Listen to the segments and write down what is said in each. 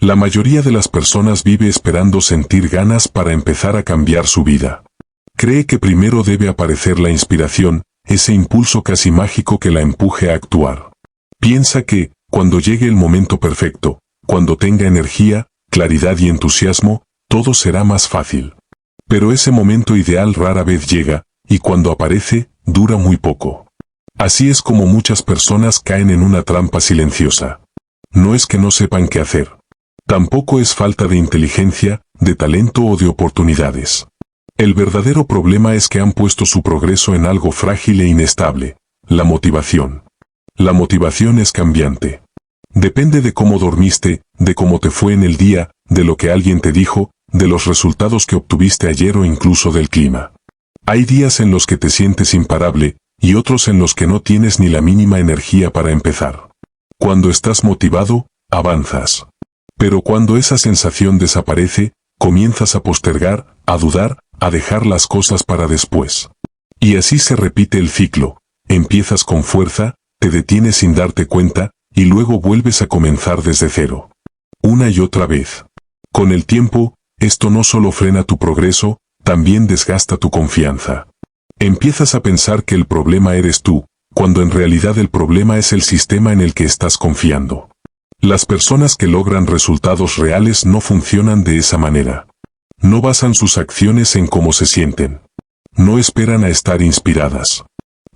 La mayoría de las personas vive esperando sentir ganas para empezar a cambiar su vida. Cree que primero debe aparecer la inspiración, ese impulso casi mágico que la empuje a actuar. Piensa que, cuando llegue el momento perfecto, cuando tenga energía, claridad y entusiasmo, todo será más fácil. Pero ese momento ideal rara vez llega, y cuando aparece, dura muy poco. Así es como muchas personas caen en una trampa silenciosa. No es que no sepan qué hacer. Tampoco es falta de inteligencia, de talento o de oportunidades. El verdadero problema es que han puesto su progreso en algo frágil e inestable: la motivación. La motivación es cambiante. Depende de cómo dormiste, de cómo te fue en el día, de lo que alguien te dijo, de los resultados que obtuviste ayer o incluso del clima. Hay días en los que te sientes imparable, y otros en los que no tienes ni la mínima energía para empezar. Cuando estás motivado, avanzas. Pero cuando esa sensación desaparece, comienzas a postergar, a dudar, a dejar las cosas para después. Y así se repite el ciclo. Empiezas con fuerza, te detienes sin darte cuenta, y luego vuelves a comenzar desde cero. Una y otra vez. Con el tiempo, esto no solo frena tu progreso, también desgasta tu confianza. Empiezas a pensar que el problema eres tú, cuando en realidad el problema es el sistema en el que estás confiando. Las personas que logran resultados reales no funcionan de esa manera. No basan sus acciones en cómo se sienten. No esperan a estar inspiradas.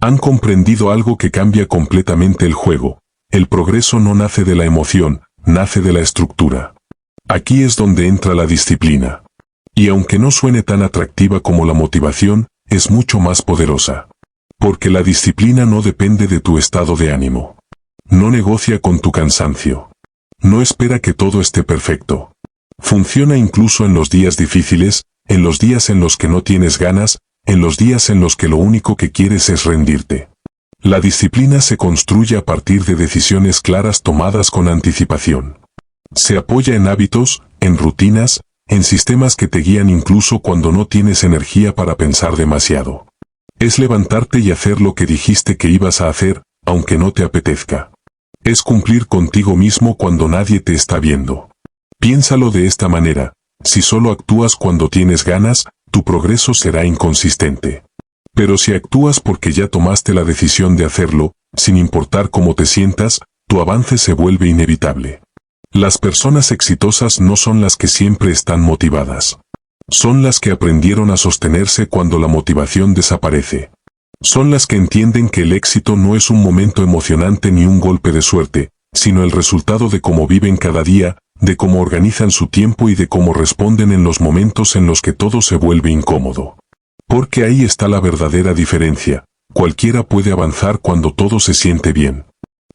Han comprendido algo que cambia completamente el juego. El progreso no nace de la emoción, nace de la estructura. Aquí es donde entra la disciplina. Y aunque no suene tan atractiva como la motivación, es mucho más poderosa. Porque la disciplina no depende de tu estado de ánimo. No negocia con tu cansancio. No espera que todo esté perfecto. Funciona incluso en los días difíciles, en los días en los que no tienes ganas, en los días en los que lo único que quieres es rendirte. La disciplina se construye a partir de decisiones claras tomadas con anticipación. Se apoya en hábitos, en rutinas, en sistemas que te guían incluso cuando no tienes energía para pensar demasiado. Es levantarte y hacer lo que dijiste que ibas a hacer, aunque no te apetezca. Es cumplir contigo mismo cuando nadie te está viendo. Piénsalo de esta manera: si solo actúas cuando tienes ganas, tu progreso será inconsistente. Pero si actúas porque ya tomaste la decisión de hacerlo, sin importar cómo te sientas, tu avance se vuelve inevitable. Las personas exitosas no son las que siempre están motivadas. Son las que aprendieron a sostenerse cuando la motivación desaparece. Son las que entienden que el éxito no es un momento emocionante ni un golpe de suerte, sino el resultado de cómo viven cada día, de cómo organizan su tiempo y de cómo responden en los momentos en los que todo se vuelve incómodo. Porque ahí está la verdadera diferencia: cualquiera puede avanzar cuando todo se siente bien.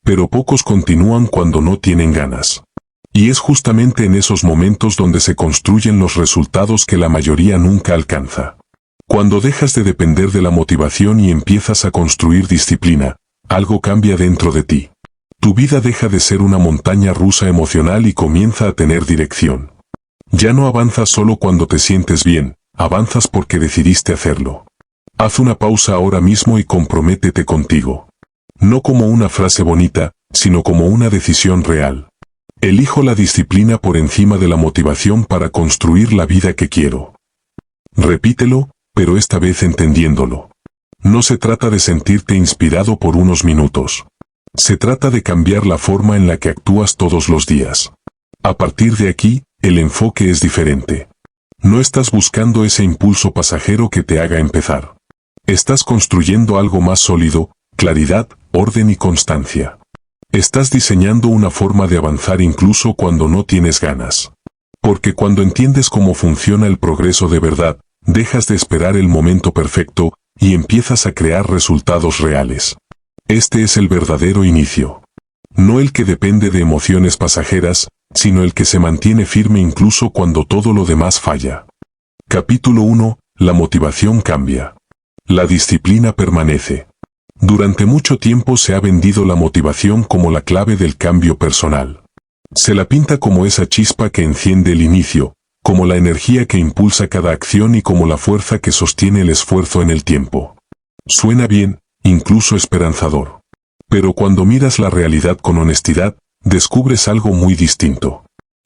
Pero pocos continúan cuando no tienen ganas. Y es justamente en esos momentos donde se construyen los resultados que la mayoría nunca alcanza. Cuando dejas de depender de la motivación y empiezas a construir disciplina, algo cambia dentro de ti. Tu vida deja de ser una montaña rusa emocional y comienza a tener dirección. Ya no avanzas solo cuando te sientes bien, avanzas porque decidiste hacerlo. Haz una pausa ahora mismo y comprométete contigo. No como una frase bonita, sino como una decisión real. Elijo la disciplina por encima de la motivación para construir la vida que quiero. Repítelo, pero esta vez entendiéndolo. No se trata de sentirte inspirado por unos minutos. Se trata de cambiar la forma en la que actúas todos los días. A partir de aquí, el enfoque es diferente. No estás buscando ese impulso pasajero que te haga empezar. Estás construyendo algo más sólido: claridad, orden y constancia. Estás diseñando una forma de avanzar incluso cuando no tienes ganas. Porque cuando entiendes cómo funciona el progreso de verdad, dejas de esperar el momento perfecto y empiezas a crear resultados reales. Este es el verdadero inicio. No el que depende de emociones pasajeras, sino el que se mantiene firme incluso cuando todo lo demás falla. Capítulo 1. La motivación cambia. La disciplina permanece. Durante mucho tiempo se ha vendido la motivación como la clave del cambio personal. Se la pinta como esa chispa que enciende el inicio, como la energía que impulsa cada acción y como la fuerza que sostiene el esfuerzo en el tiempo. Suena bien, incluso esperanzador. Pero cuando miras la realidad con honestidad, descubres algo muy distinto.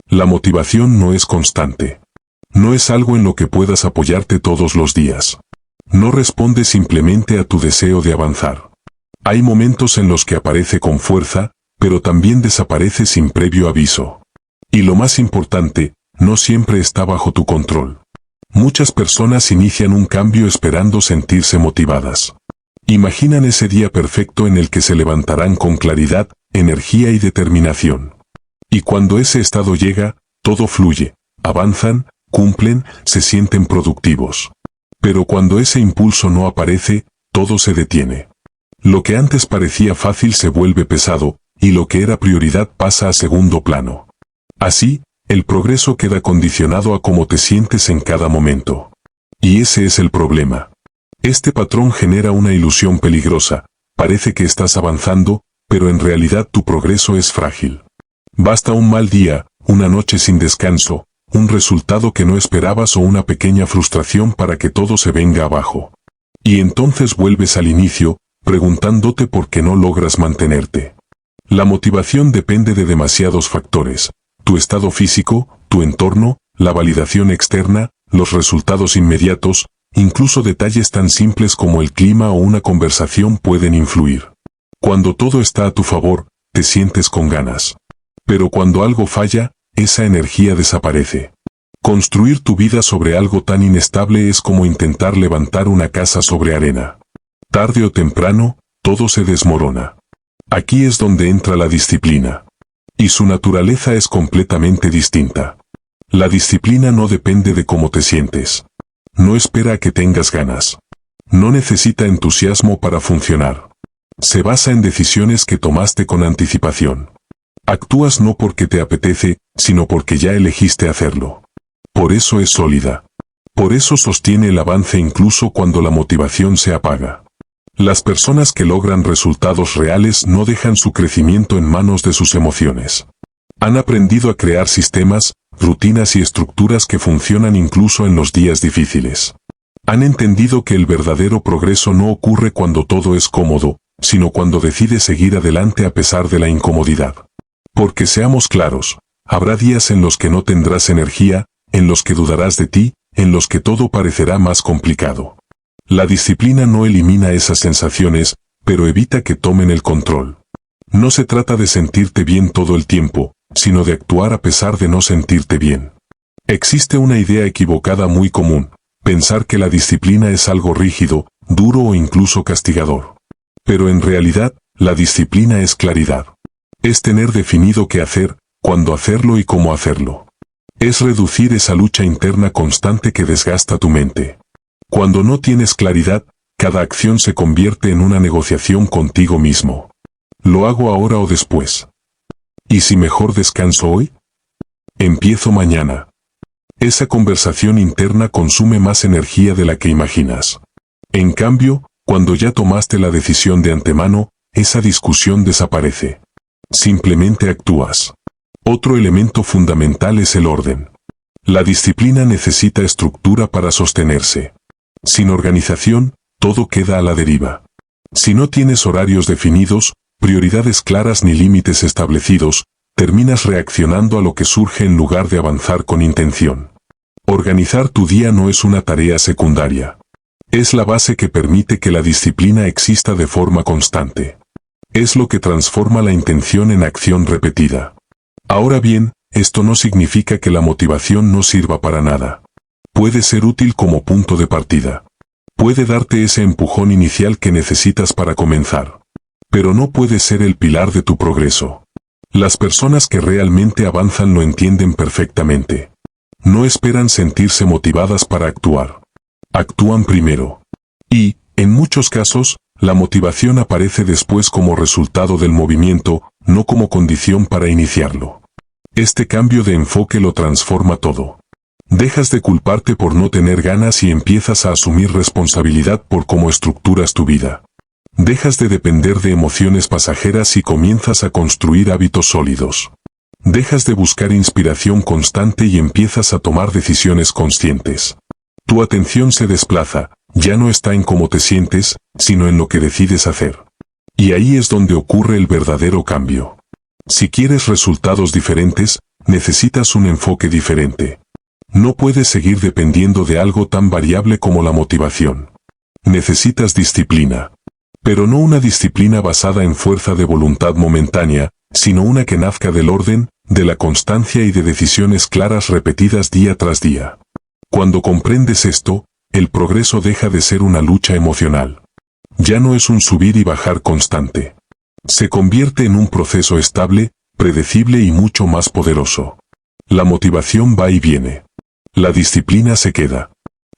La motivación no es constante. No es algo en lo que puedas apoyarte todos los días. No responde simplemente a tu deseo de avanzar. Hay momentos en los que aparece con fuerza, pero también desaparece sin previo aviso. Y lo más importante, no siempre está bajo tu control. Muchas personas inician un cambio esperando sentirse motivadas. Imaginan ese día perfecto en el que se levantarán con claridad, energía y determinación. Y cuando ese estado llega, todo fluye, avanzan, cumplen, se sienten productivos. Pero cuando ese impulso no aparece, todo se detiene. Lo que antes parecía fácil se vuelve pesado, y lo que era prioridad pasa a segundo plano. Así, el progreso queda condicionado a cómo te sientes en cada momento. Y ese es el problema. Este patrón genera una ilusión peligrosa. Parece que estás avanzando, pero en realidad tu progreso es frágil. Basta un mal día, una noche sin descanso, un resultado que no esperabas o una pequeña frustración para que todo se venga abajo. Y entonces vuelves al inicio, preguntándote por qué no logras mantenerte. La motivación depende de demasiados factores: tu estado físico, tu entorno, la validación externa, los resultados inmediatos, incluso detalles tan simples como el clima o una conversación pueden influir. Cuando todo está a tu favor, te sientes con ganas. Pero cuando algo falla, esa energía desaparece. Construir tu vida sobre algo tan inestable es como intentar levantar una casa sobre arena. Tarde o temprano, todo se desmorona. Aquí es donde entra la disciplina. Y su naturaleza es completamente distinta. La disciplina no depende de cómo te sientes. No espera a que tengas ganas. No necesita entusiasmo para funcionar. Se basa en decisiones que tomaste con anticipación. Actúas no porque te apetece, sino porque ya elegiste hacerlo. Por eso es sólida. Por eso sostiene el avance incluso cuando la motivación se apaga. Las personas que logran resultados reales no dejan su crecimiento en manos de sus emociones. Han aprendido a crear sistemas, rutinas y estructuras que funcionan incluso en los días difíciles. Han entendido que el verdadero progreso no ocurre cuando todo es cómodo, sino cuando decides seguir adelante a pesar de la incomodidad. Porque seamos claros, habrá días en los que no tendrás energía, en los que dudarás de ti, en los que todo parecerá más complicado. La disciplina no elimina esas sensaciones, pero evita que tomen el control. No se trata de sentirte bien todo el tiempo, sino de actuar a pesar de no sentirte bien. Existe una idea equivocada muy común: pensar que la disciplina es algo rígido, duro o incluso castigador. Pero en realidad, la disciplina es claridad. Es tener definido qué hacer, cuándo hacerlo y cómo hacerlo. Es reducir esa lucha interna constante que desgasta tu mente. Cuando no tienes claridad, cada acción se convierte en una negociación contigo mismo. ¿Lo hago ahora o después? ¿Y si mejor descanso hoy? ¿Empiezo mañana? Esa conversación interna consume más energía de la que imaginas. En cambio, cuando ya tomaste la decisión de antemano, esa discusión desaparece. Simplemente actúas. Otro elemento fundamental es el orden. La disciplina necesita estructura para sostenerse. Sin organización, todo queda a la deriva. Si no tienes horarios definidos, prioridades claras ni límites establecidos, terminas reaccionando a lo que surge en lugar de avanzar con intención. Organizar tu día no es una tarea secundaria. Es la base que permite que la disciplina exista de forma constante. Es lo que transforma la intención en acción repetida. Ahora bien, esto no significa que la motivación no sirva para nada. Puede ser útil como punto de partida. Puede darte ese empujón inicial que necesitas para comenzar. Pero no puede ser el pilar de tu progreso. Las personas que realmente avanzan lo entienden perfectamente. No esperan sentirse motivadas para actuar. Actúan primero. Y, en muchos casos, la motivación aparece después como resultado del movimiento, no como condición para iniciarlo. Este cambio de enfoque lo transforma todo. Dejas de culparte por no tener ganas y empiezas a asumir responsabilidad por cómo estructuras tu vida. Dejas de depender de emociones pasajeras y comienzas a construir hábitos sólidos. Dejas de buscar inspiración constante y empiezas a tomar decisiones conscientes. Tu atención se desplaza, ya no está en cómo te sientes, sino en lo que decides hacer. Y ahí es donde ocurre el verdadero cambio. Si quieres resultados diferentes, necesitas un enfoque diferente. No puedes seguir dependiendo de algo tan variable como la motivación. Necesitas disciplina. Pero no una disciplina basada en fuerza de voluntad momentánea, sino una que nazca del orden, de la constancia y de decisiones claras repetidas día tras día. Cuando comprendes esto, el progreso deja de ser una lucha emocional. Ya no es un subir y bajar constante. Se convierte en un proceso estable, predecible y mucho más poderoso. La motivación va y viene. La disciplina se queda.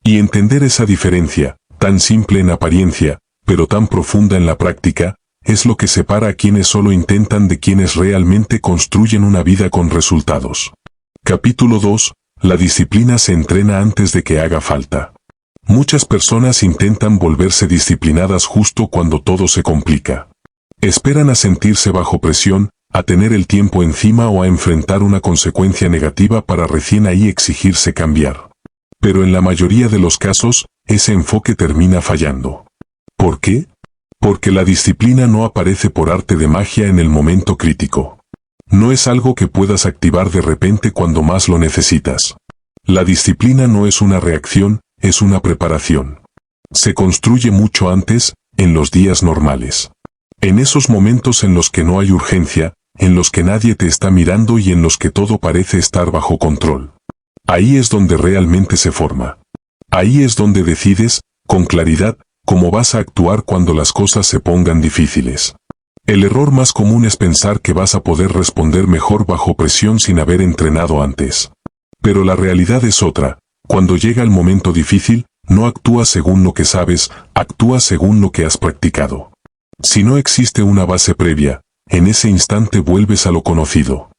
Y entender esa diferencia, tan simple en apariencia, pero tan profunda en la práctica, es lo que separa a quienes solo intentan de quienes realmente construyen una vida con resultados. Capítulo 2. La disciplina se entrena antes de que haga falta. Muchas personas intentan volverse disciplinadas justo cuando todo se complica. Esperan a sentirse bajo presión, a tener el tiempo encima o a enfrentar una consecuencia negativa para recién ahí exigirse cambiar. Pero en la mayoría de los casos, ese enfoque termina fallando. ¿Por qué? Porque la disciplina no aparece por arte de magia en el momento crítico. No es algo que puedas activar de repente cuando más lo necesitas. La disciplina no es una reacción, es una preparación. Se construye mucho antes, en los días normales. En esos momentos en los que no hay urgencia, en los que nadie te está mirando y en los que todo parece estar bajo control. Ahí es donde realmente se forma. Ahí es donde decides, con claridad, cómo vas a actuar cuando las cosas se pongan difíciles. El error más común es pensar que vas a poder responder mejor bajo presión sin haber entrenado antes. Pero la realidad es otra. Cuando llega el momento difícil, no actúas según lo que sabes, actúas según lo que has practicado. Si no existe una base previa, en ese instante vuelves a lo conocido.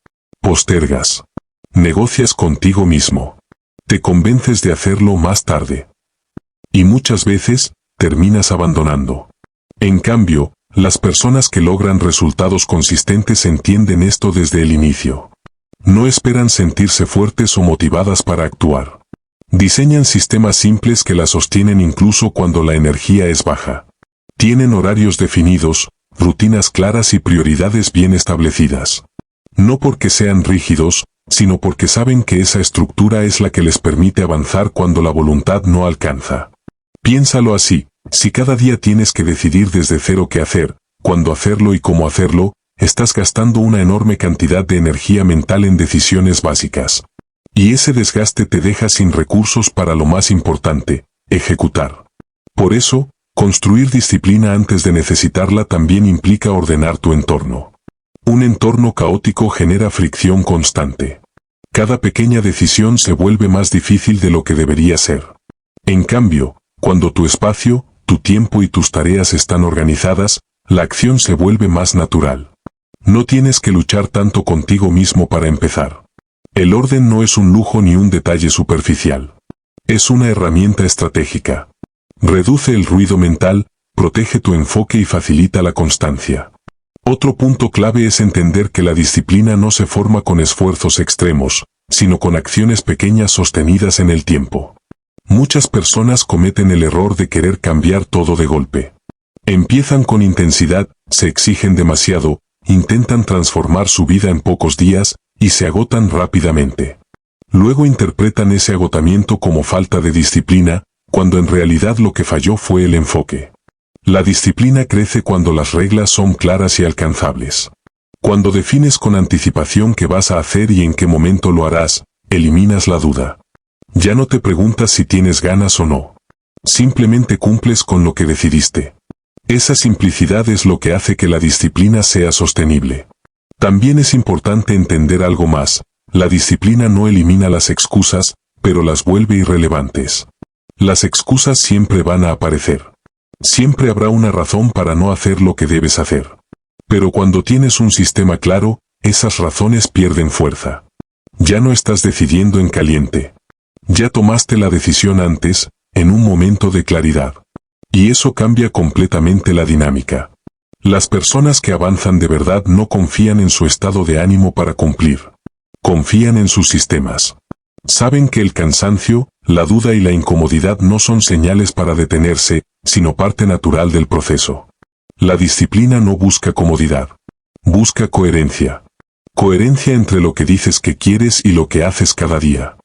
Postergas. Negocias contigo mismo. Te convences de hacerlo más tarde. Y muchas veces, terminas abandonando. En cambio, las personas que logran resultados consistentes entienden esto desde el inicio. No esperan sentirse fuertes o motivadas para actuar. Diseñan sistemas simples que las sostienen incluso cuando la energía es baja. Tienen horarios definidos, rutinas claras y prioridades bien establecidas. No porque sean rígidos, sino porque saben que esa estructura es la que les permite avanzar cuando la voluntad no alcanza. Piénsalo así, si cada día tienes que decidir desde cero qué hacer, cuándo hacerlo y cómo hacerlo, estás gastando una enorme cantidad de energía mental en decisiones básicas. Y ese desgaste te deja sin recursos para lo más importante, ejecutar. Por eso, construir disciplina antes de necesitarla también implica ordenar tu entorno. Un entorno caótico genera fricción constante. Cada pequeña decisión se vuelve más difícil de lo que debería ser. En cambio, cuando tu espacio, tu tiempo y tus tareas están organizadas, la acción se vuelve más natural. No tienes que luchar tanto contigo mismo para empezar. El orden no es un lujo ni un detalle superficial. Es una herramienta estratégica. Reduce el ruido mental, protege tu enfoque y facilita la constancia. Otro punto clave es entender que la disciplina no se forma con esfuerzos extremos, sino con acciones pequeñas sostenidas en el tiempo. Muchas personas cometen el error de querer cambiar todo de golpe. Empiezan con intensidad, se exigen demasiado, intentan transformar su vida en pocos días, y se agotan rápidamente. Luego interpretan ese agotamiento como falta de disciplina, cuando en realidad lo que falló fue el enfoque. La disciplina crece cuando las reglas son claras y alcanzables. Cuando defines con anticipación qué vas a hacer y en qué momento lo harás, eliminas la duda. Ya no te preguntas si tienes ganas o no. Simplemente cumples con lo que decidiste. Esa simplicidad es lo que hace que la disciplina sea sostenible. También es importante entender algo más. La disciplina no elimina las excusas, pero las vuelve irrelevantes. Las excusas siempre van a aparecer. Siempre habrá una razón para no hacer lo que debes hacer. Pero cuando tienes un sistema claro, esas razones pierden fuerza. Ya no estás decidiendo en caliente. Ya tomaste la decisión antes, en un momento de claridad. Y eso cambia completamente la dinámica. Las personas que avanzan de verdad no confían en su estado de ánimo para cumplir. Confían en sus sistemas. Saben que el cansancio, la duda y la incomodidad no son señales para detenerse, sino parte natural del proceso. La disciplina no busca comodidad. Busca coherencia. Coherencia entre lo que dices que quieres y lo que haces cada día.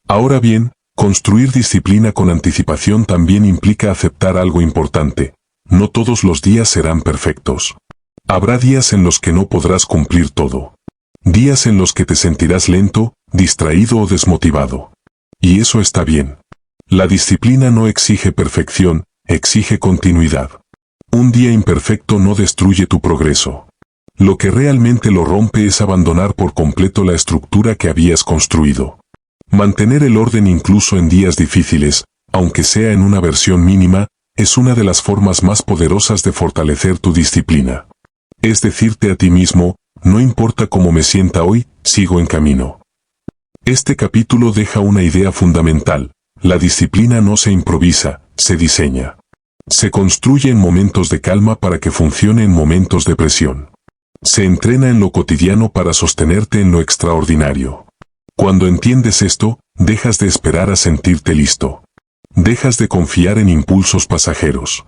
Ahora bien, construir disciplina con anticipación también implica aceptar algo importante. No todos los días serán perfectos. Habrá días en los que no podrás cumplir todo. Días en los que te sentirás lento, distraído o desmotivado. Y eso está bien. La disciplina no exige perfección, exige continuidad. Un día imperfecto no destruye tu progreso. Lo que realmente lo rompe es abandonar por completo la estructura que habías construido. Mantener el orden incluso en días difíciles, aunque sea en una versión mínima, es una de las formas más poderosas de fortalecer tu disciplina. Es decirte a ti mismo, no importa cómo me sienta hoy, sigo en camino. Este capítulo deja una idea fundamental. La disciplina no se improvisa, se diseña. Se construye en momentos de calma para que funcione en momentos de presión. Se entrena en lo cotidiano para sostenerte en lo extraordinario. Cuando entiendes esto, dejas de esperar a sentirte listo. Dejas de confiar en impulsos pasajeros.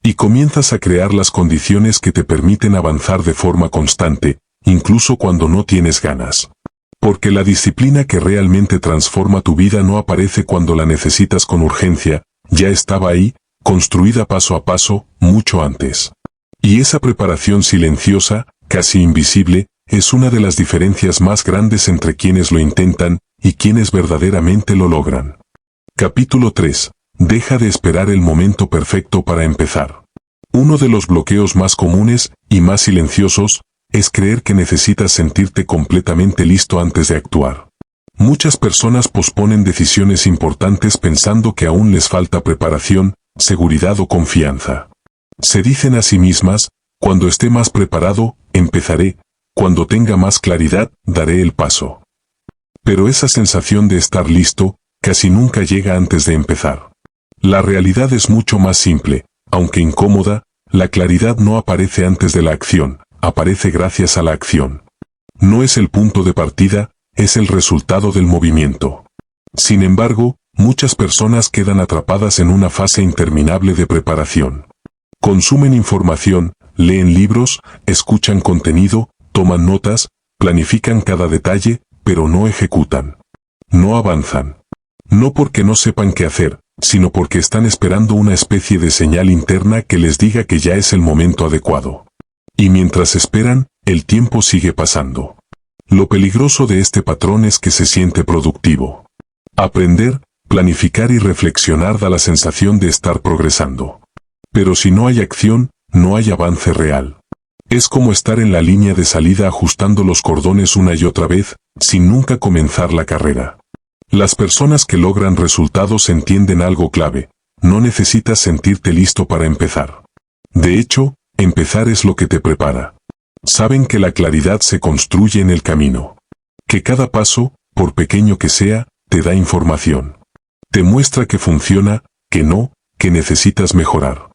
Y comienzas a crear las condiciones que te permiten avanzar de forma constante, incluso cuando no tienes ganas. Porque la disciplina que realmente transforma tu vida no aparece cuando la necesitas con urgencia, ya estaba ahí, construida paso a paso, mucho antes. Y esa preparación silenciosa, casi invisible, es una de las diferencias más grandes entre quienes lo intentan y quienes verdaderamente lo logran. Capítulo 3. Deja de esperar el momento perfecto para empezar. Uno de los bloqueos más comunes y más silenciosos es creer que necesitas sentirte completamente listo antes de actuar. Muchas personas posponen decisiones importantes pensando que aún les falta preparación, seguridad o confianza. Se dicen a sí mismas, cuando esté más preparado, empezaré, cuando tenga más claridad, daré el paso. Pero esa sensación de estar listo, casi nunca llega antes de empezar. La realidad es mucho más simple, aunque incómoda, la claridad no aparece antes de la acción, aparece gracias a la acción. No es el punto de partida, es el resultado del movimiento. Sin embargo, muchas personas quedan atrapadas en una fase interminable de preparación. Consumen información, leen libros, escuchan contenido, toman notas, planifican cada detalle, pero no ejecutan. No avanzan. No porque no sepan qué hacer, sino porque están esperando una especie de señal interna que les diga que ya es el momento adecuado. Y mientras esperan, el tiempo sigue pasando. Lo peligroso de este patrón es que se siente productivo. Aprender, planificar y reflexionar da la sensación de estar progresando. Pero si no hay acción, no hay avance real. Es como estar en la línea de salida ajustando los cordones una y otra vez, sin nunca comenzar la carrera. Las personas que logran resultados entienden algo clave: no necesitas sentirte listo para empezar. De hecho, empezar es lo que te prepara. Saben que la claridad se construye en el camino. Que cada paso, por pequeño que sea, te da información. Te muestra que funciona, que no, que necesitas mejorar.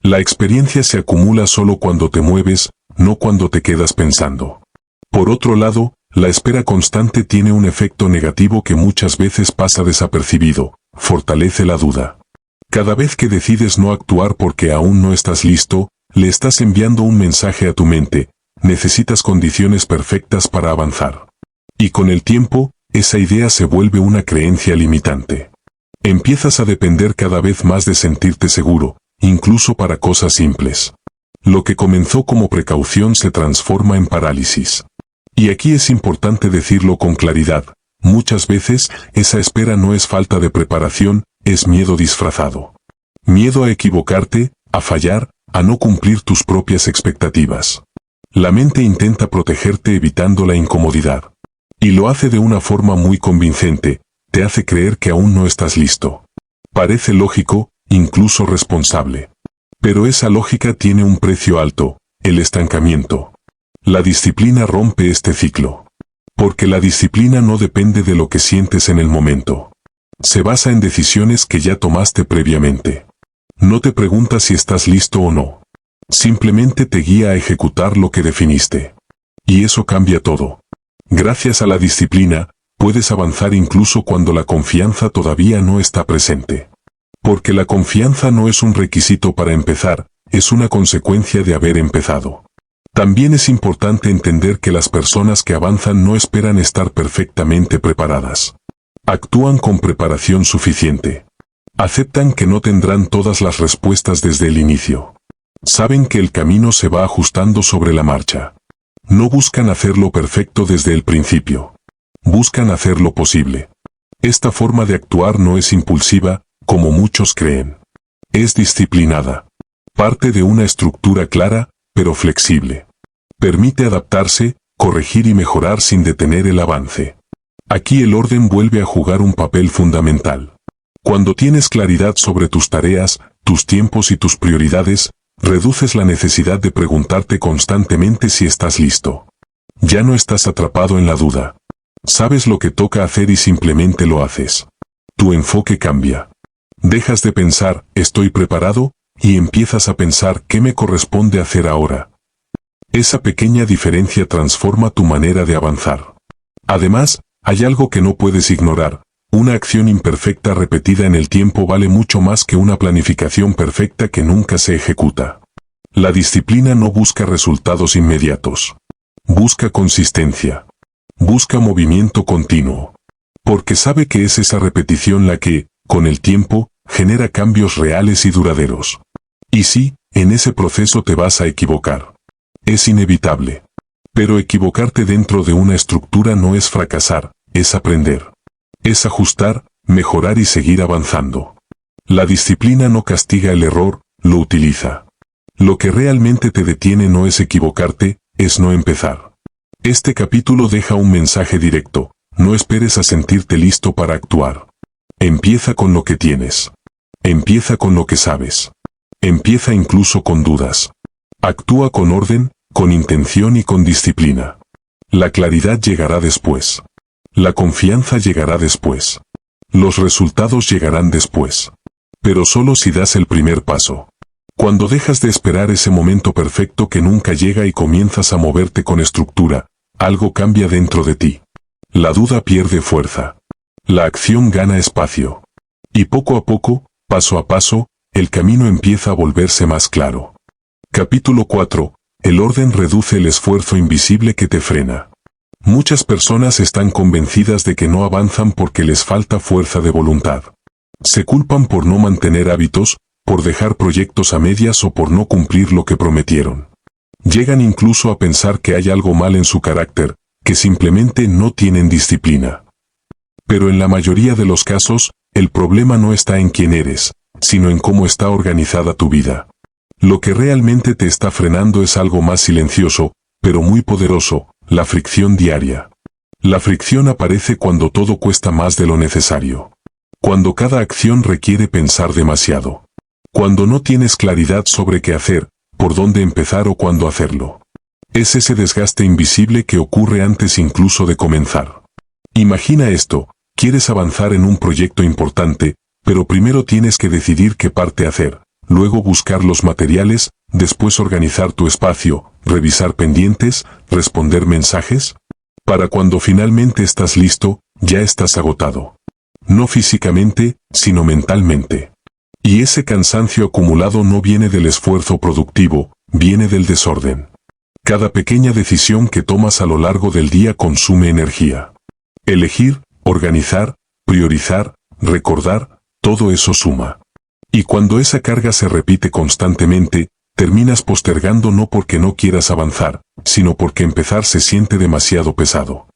La experiencia se acumula solo cuando te mueves, no cuando te quedas pensando. Por otro lado, la espera constante tiene un efecto negativo que muchas veces pasa desapercibido: fortalece la duda. Cada vez que decides no actuar porque aún no estás listo, le estás enviando un mensaje a tu mente: necesitas condiciones perfectas para avanzar. Y con el tiempo, esa idea se vuelve una creencia limitante. Empiezas a depender cada vez más de sentirte seguro, incluso para cosas simples. Lo que comenzó como precaución se transforma en parálisis. Y aquí es importante decirlo con claridad: muchas veces, esa espera no es falta de preparación, es miedo disfrazado. Miedo a equivocarte, a fallar, a no cumplir tus propias expectativas. La mente intenta protegerte evitando la incomodidad. Y lo hace de una forma muy convincente: te hace creer que aún no estás listo. Parece lógico, incluso responsable. Pero esa lógica tiene un precio alto: el estancamiento. La disciplina rompe este ciclo. Porque la disciplina no depende de lo que sientes en el momento. Se basa en decisiones que ya tomaste previamente. No te pregunta si estás listo o no. Simplemente te guía a ejecutar lo que definiste. Y eso cambia todo. Gracias a la disciplina, puedes avanzar incluso cuando la confianza todavía no está presente. Porque la confianza no es un requisito para empezar, es una consecuencia de haber empezado. También es importante entender que las personas que avanzan no esperan estar perfectamente preparadas. Actúan con preparación suficiente. Aceptan que no tendrán todas las respuestas desde el inicio. Saben que el camino se va ajustando sobre la marcha. No buscan hacerlo perfecto desde el principio. Buscan hacer lo posible. Esta forma de actuar no es impulsiva, como muchos creen. Es disciplinada. Parte de una estructura clara, pero flexible. Permite adaptarse, corregir y mejorar sin detener el avance. Aquí el orden vuelve a jugar un papel fundamental. Cuando tienes claridad sobre tus tareas, tus tiempos y tus prioridades, reduces la necesidad de preguntarte constantemente si estás listo. Ya no estás atrapado en la duda. Sabes lo que toca hacer y simplemente lo haces. Tu enfoque cambia. Dejas de pensar, ¿estoy preparado?, y empiezas a pensar, ¿qué me corresponde hacer ahora? Esa pequeña diferencia transforma tu manera de avanzar. Además, hay algo que no puedes ignorar. Una acción imperfecta repetida en el tiempo vale mucho más que una planificación perfecta que nunca se ejecuta. La disciplina no busca resultados inmediatos. Busca consistencia. Busca movimiento continuo. Porque sabe que es esa repetición la que, con el tiempo, genera cambios reales y duraderos. Y sí, en ese proceso te vas a equivocar. Es inevitable. Pero equivocarte dentro de una estructura no es fracasar, es aprender. Es ajustar, mejorar y seguir avanzando. La disciplina no castiga el error, lo utiliza. Lo que realmente te detiene no es equivocarte, es no empezar. Este capítulo deja un mensaje directo: no esperes a sentirte listo para actuar. Empieza con lo que tienes. Empieza con lo que sabes. Empieza incluso con dudas. Actúa con orden, con intención y con disciplina. La claridad llegará después. La confianza llegará después. Los resultados llegarán después. Pero solo si das el primer paso. Cuando dejas de esperar ese momento perfecto que nunca llega y comienzas a moverte con estructura, algo cambia dentro de ti. La duda pierde fuerza. La acción gana espacio. Y poco a poco, paso a paso, el camino empieza a volverse más claro. Capítulo 4. El orden reduce el esfuerzo invisible que te frena. Muchas personas están convencidas de que no avanzan porque les falta fuerza de voluntad. Se culpan por no mantener hábitos, por dejar proyectos a medias o por no cumplir lo que prometieron. Llegan incluso a pensar que hay algo mal en su carácter, que simplemente no tienen disciplina. Pero en la mayoría de los casos, el problema no está en quién eres, sino en cómo está organizada tu vida. Lo que realmente te está frenando es algo más silencioso, pero muy poderoso: la fricción diaria. La fricción aparece cuando todo cuesta más de lo necesario. Cuando cada acción requiere pensar demasiado. Cuando no tienes claridad sobre qué hacer, por dónde empezar o cuándo hacerlo. Es ese desgaste invisible que ocurre antes incluso de comenzar. Imagina esto: quieres avanzar en un proyecto importante, pero primero tienes que decidir qué parte hacer, luego buscar los materiales, después organizar tu espacio, revisar pendientes, responder mensajes. Para cuando finalmente estás listo, ya estás agotado. No físicamente, sino mentalmente. Y ese cansancio acumulado no viene del esfuerzo productivo, viene del desorden. Cada pequeña decisión que tomas a lo largo del día consume energía. Elegir, organizar, priorizar, recordar, todo eso suma. Y cuando esa carga se repite constantemente, terminas postergando no porque no quieras avanzar, sino porque empezar se siente demasiado pesado.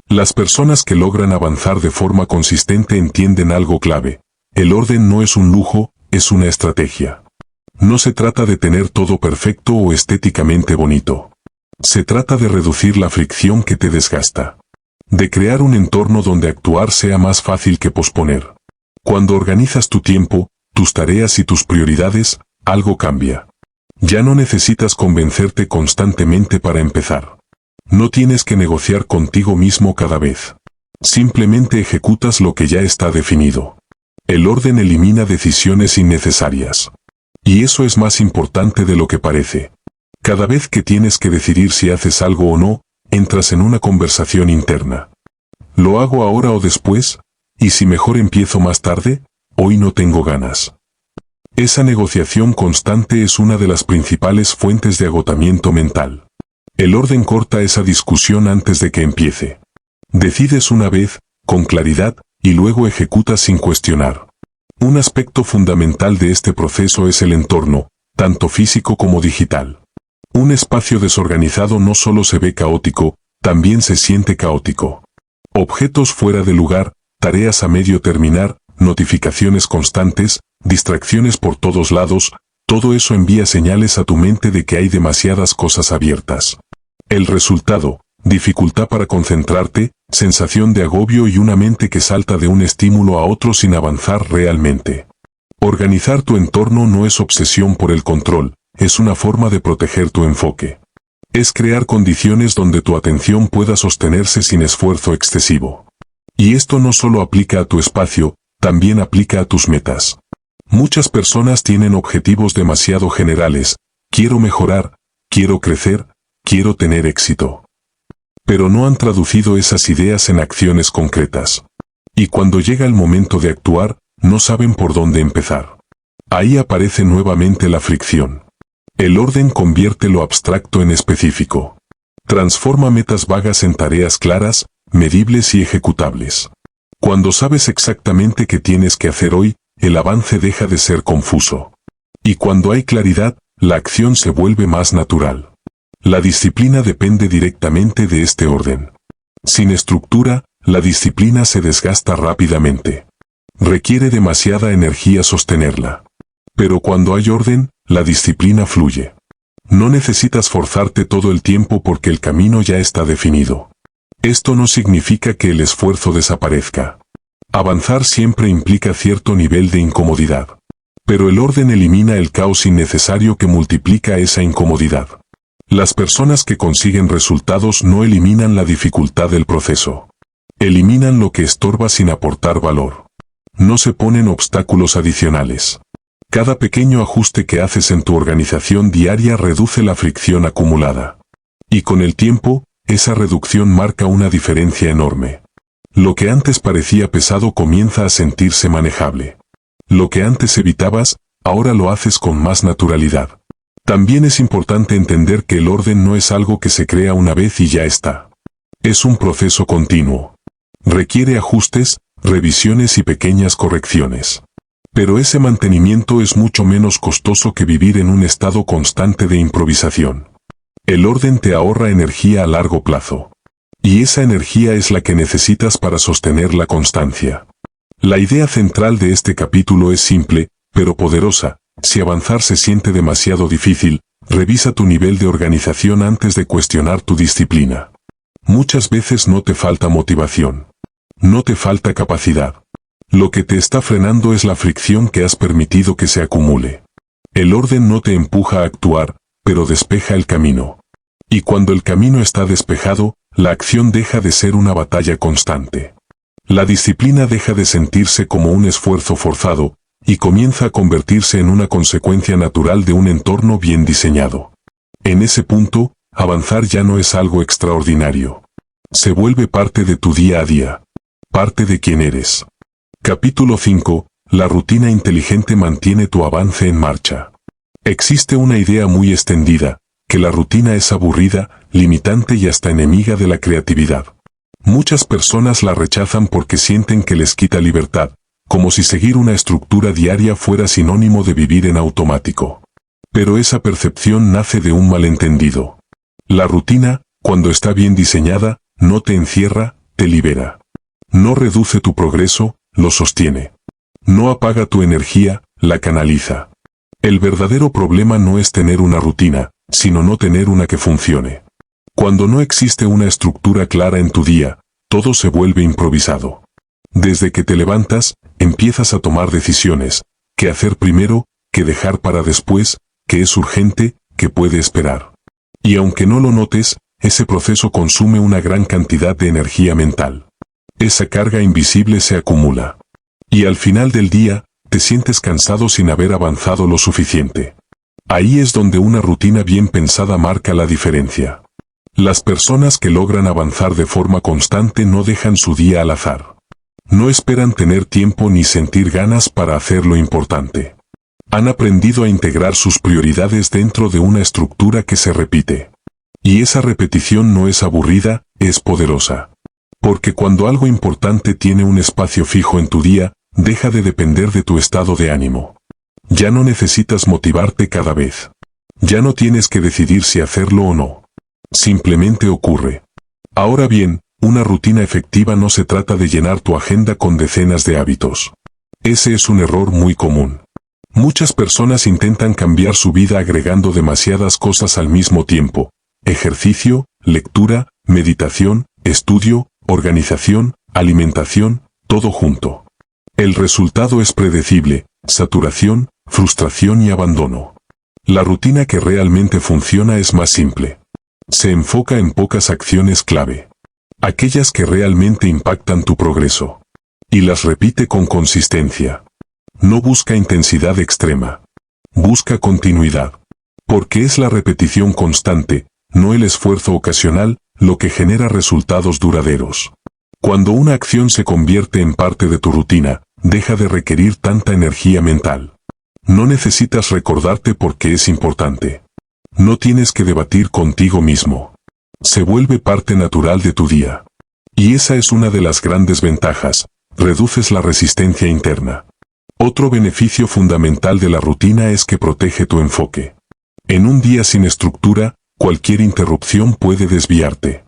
Las personas que logran avanzar de forma consistente entienden algo clave: el orden no es un lujo, es una estrategia. No se trata de tener todo perfecto o estéticamente bonito. Se trata de reducir la fricción que te desgasta. De crear un entorno donde actuar sea más fácil que posponer. Cuando organizas tu tiempo, tus tareas y tus prioridades, algo cambia. Ya no necesitas convencerte constantemente para empezar. No tienes que negociar contigo mismo cada vez. Simplemente ejecutas lo que ya está definido. El orden elimina decisiones innecesarias. Y eso es más importante de lo que parece. Cada vez que tienes que decidir si haces algo o no, entras en una conversación interna. ¿Lo hago ahora o después? ¿Y si mejor empiezo más tarde? Hoy no tengo ganas. Esa negociación constante es una de las principales fuentes de agotamiento mental. El orden corta esa discusión antes de que empiece. Decides una vez, con claridad, y luego ejecutas sin cuestionar. Un aspecto fundamental de este proceso es el entorno, tanto físico como digital. Un espacio desorganizado no solo se ve caótico, también se siente caótico. Objetos fuera de lugar, tareas a medio terminar, notificaciones constantes, distracciones por todos lados, todo eso envía señales a tu mente de que hay demasiadas cosas abiertas. El resultado, dificultad para concentrarte, sensación de agobio y una mente que salta de un estímulo a otro sin avanzar realmente. Organizar tu entorno no es obsesión por el control, es una forma de proteger tu enfoque. Es crear condiciones donde tu atención pueda sostenerse sin esfuerzo excesivo. Y esto no solo aplica a tu espacio, también aplica a tus metas. Muchas personas tienen objetivos demasiado generales: quiero mejorar, quiero crecer, quiero tener éxito. Pero no han traducido esas ideas en acciones concretas. Y cuando llega el momento de actuar, no saben por dónde empezar. Ahí aparece nuevamente la fricción. El orden convierte lo abstracto en específico. Transforma metas vagas en tareas claras, medibles y ejecutables. Cuando sabes exactamente qué tienes que hacer hoy, el avance deja de ser confuso. Y cuando hay claridad, la acción se vuelve más natural. La disciplina depende directamente de este orden. Sin estructura, la disciplina se desgasta rápidamente. Requiere demasiada energía sostenerla. Pero cuando hay orden, la disciplina fluye. No necesitas forzarte todo el tiempo porque el camino ya está definido. Esto no significa que el esfuerzo desaparezca. Avanzar siempre implica cierto nivel de incomodidad. Pero el orden elimina el caos innecesario que multiplica esa incomodidad. Las personas que consiguen resultados no eliminan la dificultad del proceso. Eliminan lo que estorba sin aportar valor. No se ponen obstáculos adicionales. Cada pequeño ajuste que haces en tu organización diaria reduce la fricción acumulada. Y con el tiempo, esa reducción marca una diferencia enorme. Lo que antes parecía pesado comienza a sentirse manejable. Lo que antes evitabas, ahora lo haces con más naturalidad. También es importante entender que el orden no es algo que se crea una vez y ya está. Es un proceso continuo. Requiere ajustes, revisiones y pequeñas correcciones. Pero ese mantenimiento es mucho menos costoso que vivir en un estado constante de improvisación. El orden te ahorra energía a largo plazo. Y esa energía es la que necesitas para sostener la constancia. La idea central de este capítulo es simple, pero poderosa. Si avanzar se siente demasiado difícil, revisa tu nivel de organización antes de cuestionar tu disciplina. Muchas veces no te falta motivación. No te falta capacidad. Lo que te está frenando es la fricción que has permitido que se acumule. El orden no te empuja a actuar, pero despeja el camino. Y cuando el camino está despejado, la acción deja de ser una batalla constante. La disciplina deja de sentirse como un esfuerzo forzado, y comienza a convertirse en una consecuencia natural de un entorno bien diseñado. En ese punto, avanzar ya no es algo extraordinario. Se vuelve parte de tu día a día. Parte de quién eres. Capítulo 5. La rutina inteligente mantiene tu avance en marcha. Existe una idea muy extendida, que la rutina es aburrida, limitante y hasta enemiga de la creatividad. Muchas personas la rechazan porque sienten que les quita libertad, como si seguir una estructura diaria fuera sinónimo de vivir en automático. Pero esa percepción nace de un malentendido. La rutina, cuando está bien diseñada, no te encierra, te libera. No reduce tu progreso, lo sostiene. No apaga tu energía, la canaliza. El verdadero problema no es tener una rutina, sino no tener una que funcione. Cuando no existe una estructura clara en tu día, todo se vuelve improvisado. Desde que te levantas, empiezas a tomar decisiones: qué hacer primero, qué dejar para después, qué es urgente, qué puede esperar. Y aunque no lo notes, ese proceso consume una gran cantidad de energía mental. Esa carga invisible se acumula. Y al final del día, te sientes cansado sin haber avanzado lo suficiente. Ahí es donde una rutina bien pensada marca la diferencia. Las personas que logran avanzar de forma constante no dejan su día al azar. No esperan tener tiempo ni sentir ganas para hacer lo importante. Han aprendido a integrar sus prioridades dentro de una estructura que se repite. Y esa repetición no es aburrida, es poderosa. Porque cuando algo importante tiene un espacio fijo en tu día, deja de depender de tu estado de ánimo. Ya no necesitas motivarte cada vez. Ya no tienes que decidir si hacerlo o no. Simplemente ocurre. Ahora bien, una rutina efectiva no se trata de llenar tu agenda con decenas de hábitos. Ese es un error muy común. Muchas personas intentan cambiar su vida agregando demasiadas cosas al mismo tiempo: ejercicio, lectura, meditación, estudio, organización, alimentación, todo junto. El resultado es predecible: saturación, frustración y abandono. La rutina que realmente funciona es más simple. Se enfoca en pocas acciones clave. Aquellas que realmente impactan tu progreso. Y las repite con consistencia. No busca intensidad extrema. Busca continuidad. Porque es la repetición constante, no el esfuerzo ocasional, lo que genera resultados duraderos. Cuando una acción se convierte en parte de tu rutina, deja de requerir tanta energía mental. No necesitas recordarte por qué es importante. No tienes que debatir contigo mismo. Se vuelve parte natural de tu día. Y esa es una de las grandes ventajas: reduces la resistencia interna. Otro beneficio fundamental de la rutina es que protege tu enfoque. En un día sin estructura, cualquier interrupción puede desviarte.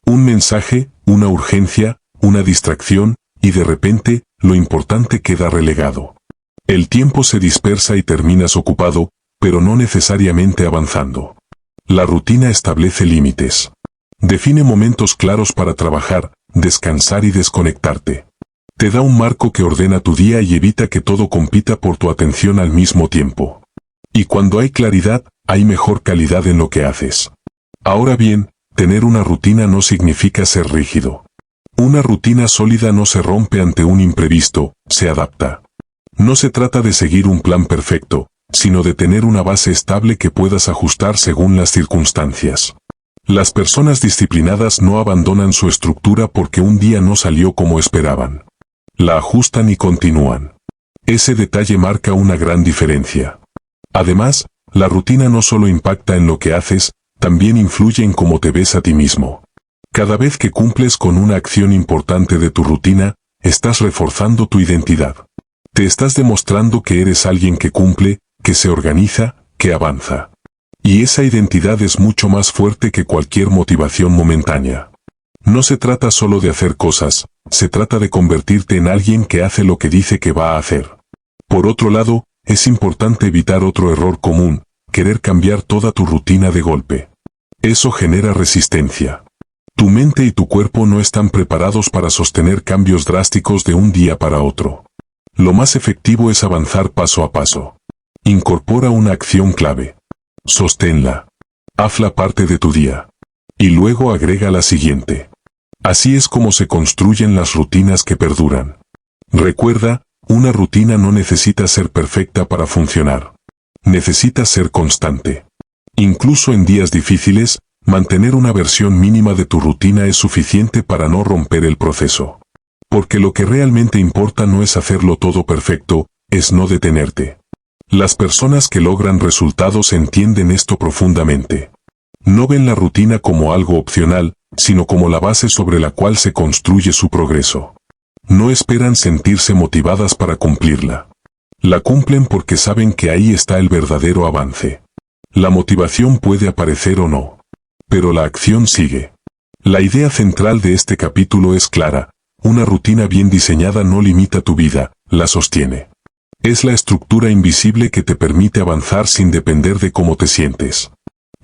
Un mensaje, una urgencia, una distracción, y de repente, lo importante queda relegado. El tiempo se dispersa y terminas ocupado, pero no necesariamente avanzando. La rutina establece límites. Define momentos claros para trabajar, descansar y desconectarte. Te da un marco que ordena tu día y evita que todo compita por tu atención al mismo tiempo. Y cuando hay claridad, hay mejor calidad en lo que haces. Ahora bien, tener una rutina no significa ser rígido. Una rutina sólida no se rompe ante un imprevisto, se adapta. No se trata de seguir un plan perfecto, sino de tener una base estable que puedas ajustar según las circunstancias. Las personas disciplinadas no abandonan su estructura porque un día no salió como esperaban. La ajustan y continúan. Ese detalle marca una gran diferencia. Además, la rutina no solo impacta en lo que haces, también influye en cómo te ves a ti mismo. Cada vez que cumples con una acción importante de tu rutina, estás reforzando tu identidad. Te estás demostrando que eres alguien que cumple, que se organiza, que avanza. Y esa identidad es mucho más fuerte que cualquier motivación momentánea. No se trata solo de hacer cosas, se trata de convertirte en alguien que hace lo que dice que va a hacer. Por otro lado, es importante evitar otro error común: querer cambiar toda tu rutina de golpe. Eso genera resistencia. Tu mente y tu cuerpo no están preparados para sostener cambios drásticos de un día para otro. Lo más efectivo es avanzar paso a paso. Incorpora una acción clave. Sosténla. Hazla parte de tu día. Y luego agrega la siguiente. Así es como se construyen las rutinas que perduran. Recuerda, una rutina no necesita ser perfecta para funcionar. Necesita ser constante. Incluso en días difíciles, mantener una versión mínima de tu rutina es suficiente para no romper el proceso. Porque lo que realmente importa no es hacerlo todo perfecto, es no detenerte. Las personas que logran resultados entienden esto profundamente. No ven la rutina como algo opcional, sino como la base sobre la cual se construye su progreso. No esperan sentirse motivadas para cumplirla. La cumplen porque saben que ahí está el verdadero avance. La motivación puede aparecer o no, pero la acción sigue. La idea central de este capítulo es clara: una rutina bien diseñada no limita tu vida, la sostiene. Es la estructura invisible que te permite avanzar sin depender de cómo te sientes.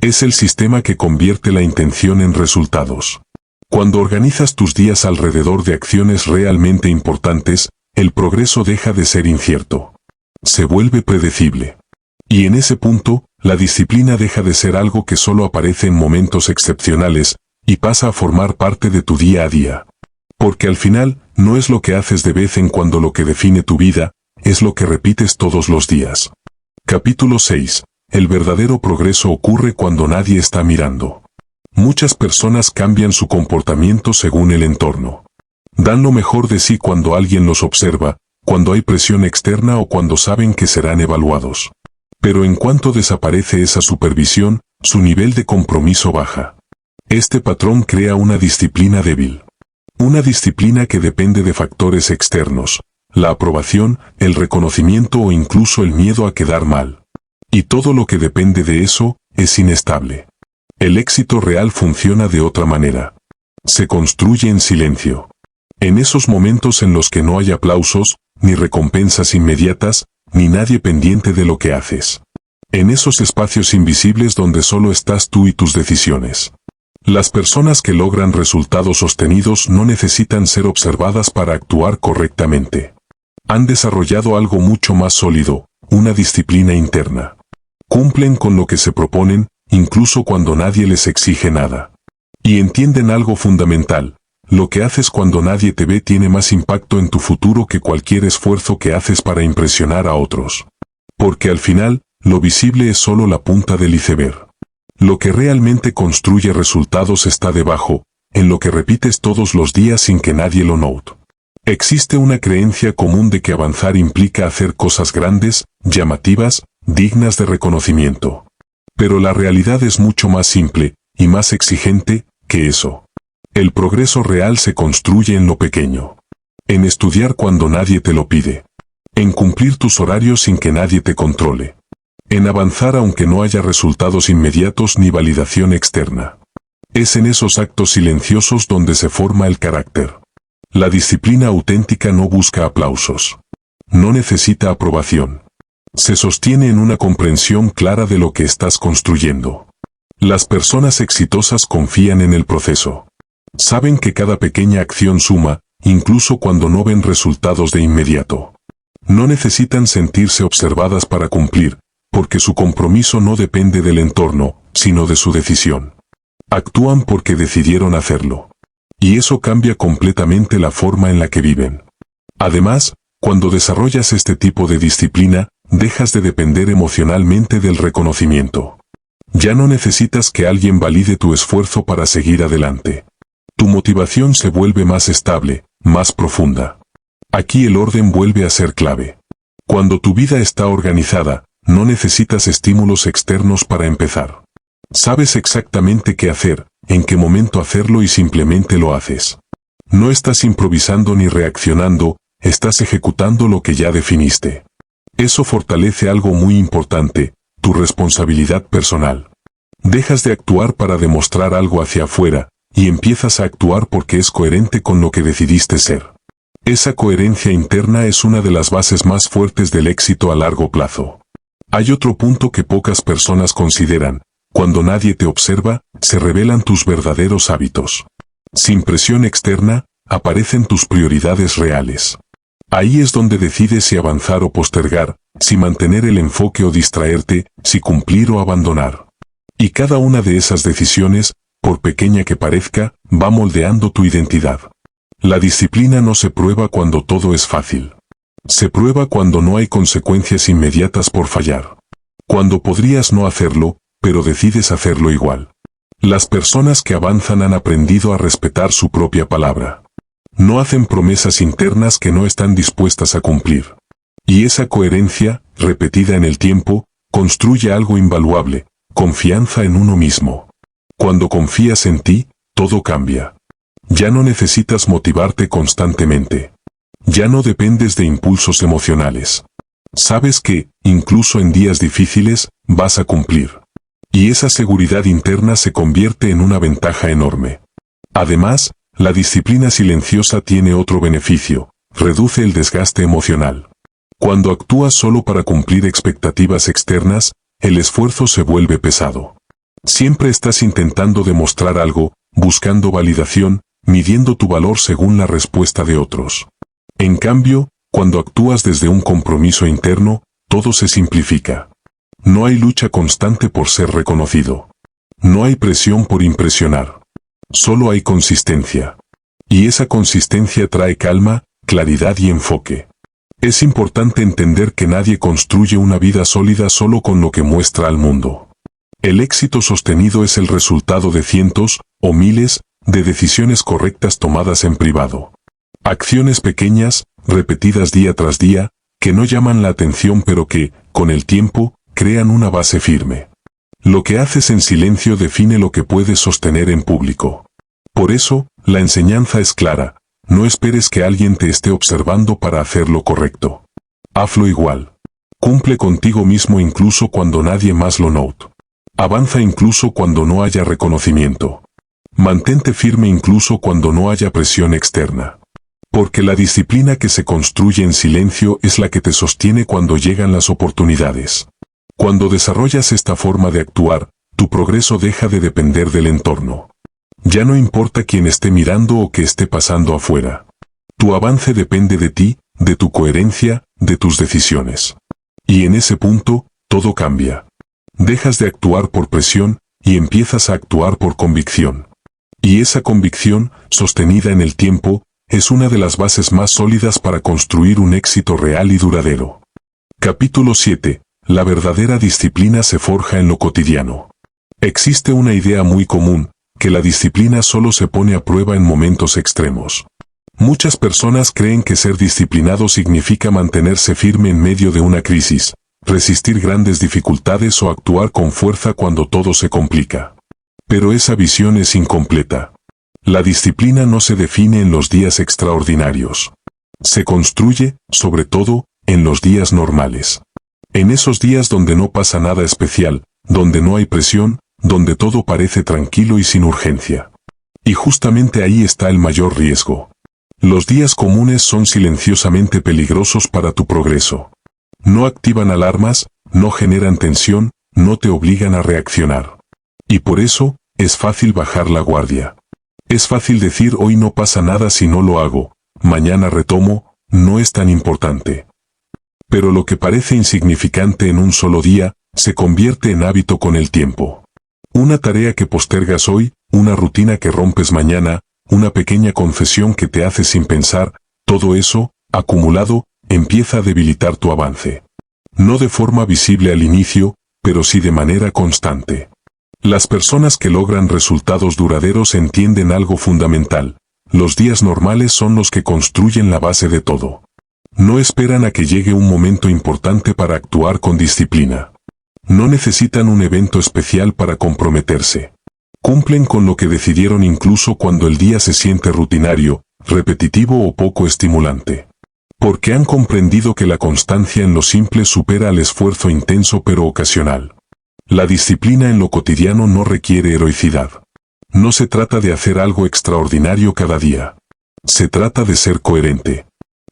Es el sistema que convierte la intención en resultados. Cuando organizas tus días alrededor de acciones realmente importantes, el progreso deja de ser incierto. Se vuelve predecible. Y en ese punto, la disciplina deja de ser algo que solo aparece en momentos excepcionales, y pasa a formar parte de tu día a día. Porque al final, no es lo que haces de vez en cuando lo que define tu vida, es lo que repites todos los días. Capítulo 6. El verdadero progreso ocurre cuando nadie está mirando. Muchas personas cambian su comportamiento según el entorno. Dan lo mejor de sí cuando alguien los observa, cuando hay presión externa o cuando saben que serán evaluados. Pero en cuanto desaparece esa supervisión, su nivel de compromiso baja. Este patrón crea una disciplina débil. Una disciplina que depende de factores externos, la aprobación, el reconocimiento o incluso el miedo a quedar mal. Y todo lo que depende de eso es inestable. El éxito real funciona de otra manera. Se construye en silencio. En esos momentos en los que no hay aplausos, ni recompensas inmediatas, ni nadie pendiente de lo que haces. En esos espacios invisibles donde solo estás tú y tus decisiones. Las personas que logran resultados sostenidos no necesitan ser observadas para actuar correctamente. Han desarrollado algo mucho más sólido, una disciplina interna. Cumplen con lo que se proponen, incluso cuando nadie les exige nada. Y entienden algo fundamental: lo que haces cuando nadie te ve tiene más impacto en tu futuro que cualquier esfuerzo que haces para impresionar a otros. Porque al final, lo visible es solo la punta del iceberg. Lo que realmente construye resultados está debajo, en lo que repites todos los días sin que nadie lo note. Existe una creencia común de que avanzar implica hacer cosas grandes, llamativas, dignas de reconocimiento. Pero la realidad es mucho más simple, y más exigente, que eso. El progreso real se construye en lo pequeño. En estudiar cuando nadie te lo pide. En cumplir tus horarios sin que nadie te controle. En avanzar aunque no haya resultados inmediatos ni validación externa. Es en esos actos silenciosos donde se forma el carácter. La disciplina auténtica no busca aplausos. No necesita aprobación. Se sostiene en una comprensión clara de lo que estás construyendo. Las personas exitosas confían en el proceso. Saben que cada pequeña acción suma, incluso cuando no ven resultados de inmediato. No necesitan sentirse observadas para cumplir, porque su compromiso no depende del entorno, sino de su decisión. Actúan porque decidieron hacerlo. Y eso cambia completamente la forma en la que viven. Además, cuando desarrollas este tipo de disciplina, dejas de depender emocionalmente del reconocimiento. Ya no necesitas que alguien valide tu esfuerzo para seguir adelante. Tu motivación se vuelve más estable, más profunda. Aquí el orden vuelve a ser clave. Cuando tu vida está organizada, no necesitas estímulos externos para empezar. Sabes exactamente qué hacer, en qué momento hacerlo y simplemente lo haces. No estás improvisando ni reaccionando, estás ejecutando lo que ya definiste. Eso fortalece algo muy importante, tu responsabilidad personal. Dejas de actuar para demostrar algo hacia afuera, y empiezas a actuar porque es coherente con lo que decidiste ser. Esa coherencia interna es una de las bases más fuertes del éxito a largo plazo. Hay otro punto que pocas personas consideran: cuando nadie te observa, se revelan tus verdaderos hábitos. Sin presión externa, aparecen tus prioridades reales. Ahí es donde decides si avanzar o postergar, si mantener el enfoque o distraerte, si cumplir o abandonar. Y cada una de esas decisiones, por pequeña que parezca, va moldeando tu identidad. La disciplina no se prueba cuando todo es fácil. Se prueba cuando no hay consecuencias inmediatas por fallar. Cuando podrías no hacerlo, pero decides hacerlo igual. Las personas que avanzan han aprendido a respetar su propia palabra. No hacen promesas internas que no están dispuestas a cumplir. Y esa coherencia, repetida en el tiempo, construye algo invaluable: confianza en uno mismo. Cuando confías en ti, todo cambia. Ya no necesitas motivarte constantemente. Ya no dependes de impulsos emocionales. Sabes que, incluso en días difíciles, vas a cumplir. Y esa seguridad interna se convierte en una ventaja enorme. Además, la disciplina silenciosa tiene otro beneficio: reduce el desgaste emocional. Cuando actúas solo para cumplir expectativas externas, el esfuerzo se vuelve pesado. Siempre estás intentando demostrar algo, buscando validación, midiendo tu valor según la respuesta de otros. En cambio, cuando actúas desde un compromiso interno, todo se simplifica. No hay lucha constante por ser reconocido. No hay presión por impresionar. Solo hay consistencia. Y esa consistencia trae calma, claridad y enfoque. Es importante entender que nadie construye una vida sólida solo con lo que muestra al mundo. El éxito sostenido es el resultado de cientos, o miles, de decisiones correctas tomadas en privado. Acciones pequeñas, repetidas día tras día, que no llaman la atención pero que, con el tiempo, crean una base firme. Lo que haces en silencio define lo que puedes sostener en público. Por eso, la enseñanza es clara. No esperes que alguien te esté observando para hacer lo correcto. Hazlo igual. Cumple contigo mismo incluso cuando nadie más lo note. Avanza incluso cuando no haya reconocimiento. Mantente firme incluso cuando no haya presión externa. Porque la disciplina que se construye en silencio es la que te sostiene cuando llegan las oportunidades. Cuando desarrollas esta forma de actuar, tu progreso deja de depender del entorno. Ya no importa quién esté mirando o qué esté pasando afuera. Tu avance depende de ti, de tu coherencia, de tus decisiones. Y en ese punto, todo cambia. Dejas de actuar por presión y empiezas a actuar por convicción. Y esa convicción, sostenida en el tiempo, es una de las bases más sólidas para construir un éxito real y duradero. Capítulo 7. La verdadera disciplina se forja en lo cotidiano. Existe una idea muy común, que la disciplina solo se pone a prueba en momentos extremos. Muchas personas creen que ser disciplinado significa mantenerse firme en medio de una crisis, resistir grandes dificultades o actuar con fuerza cuando todo se complica. Pero esa visión es incompleta. La disciplina no se define en los días extraordinarios. Se construye, sobre todo, en los días normales. En esos días donde no pasa nada especial, donde no hay presión, donde todo parece tranquilo y sin urgencia. Y justamente ahí está el mayor riesgo. Los días comunes son silenciosamente peligrosos para tu progreso. No activan alarmas, no generan tensión, no te obligan a reaccionar. Y por eso, es fácil bajar la guardia. Es fácil decir hoy no pasa nada si no lo hago, mañana retomo, no es tan importante. Pero lo que parece insignificante en un solo día, se convierte en hábito con el tiempo. Una tarea que postergas hoy, una rutina que rompes mañana, una pequeña confesión que te haces sin pensar, todo eso, acumulado, empieza a debilitar tu avance. No de forma visible al inicio, pero sí de manera constante. Las personas que logran resultados duraderos entienden algo fundamental. Los días normales son los que construyen la base de todo. No esperan a que llegue un momento importante para actuar con disciplina. No necesitan un evento especial para comprometerse. Cumplen con lo que decidieron incluso cuando el día se siente rutinario, repetitivo o poco estimulante. Porque han comprendido que la constancia en lo simple supera al esfuerzo intenso pero ocasional. La disciplina en lo cotidiano no requiere heroicidad. No se trata de hacer algo extraordinario cada día. Se trata de ser coherente.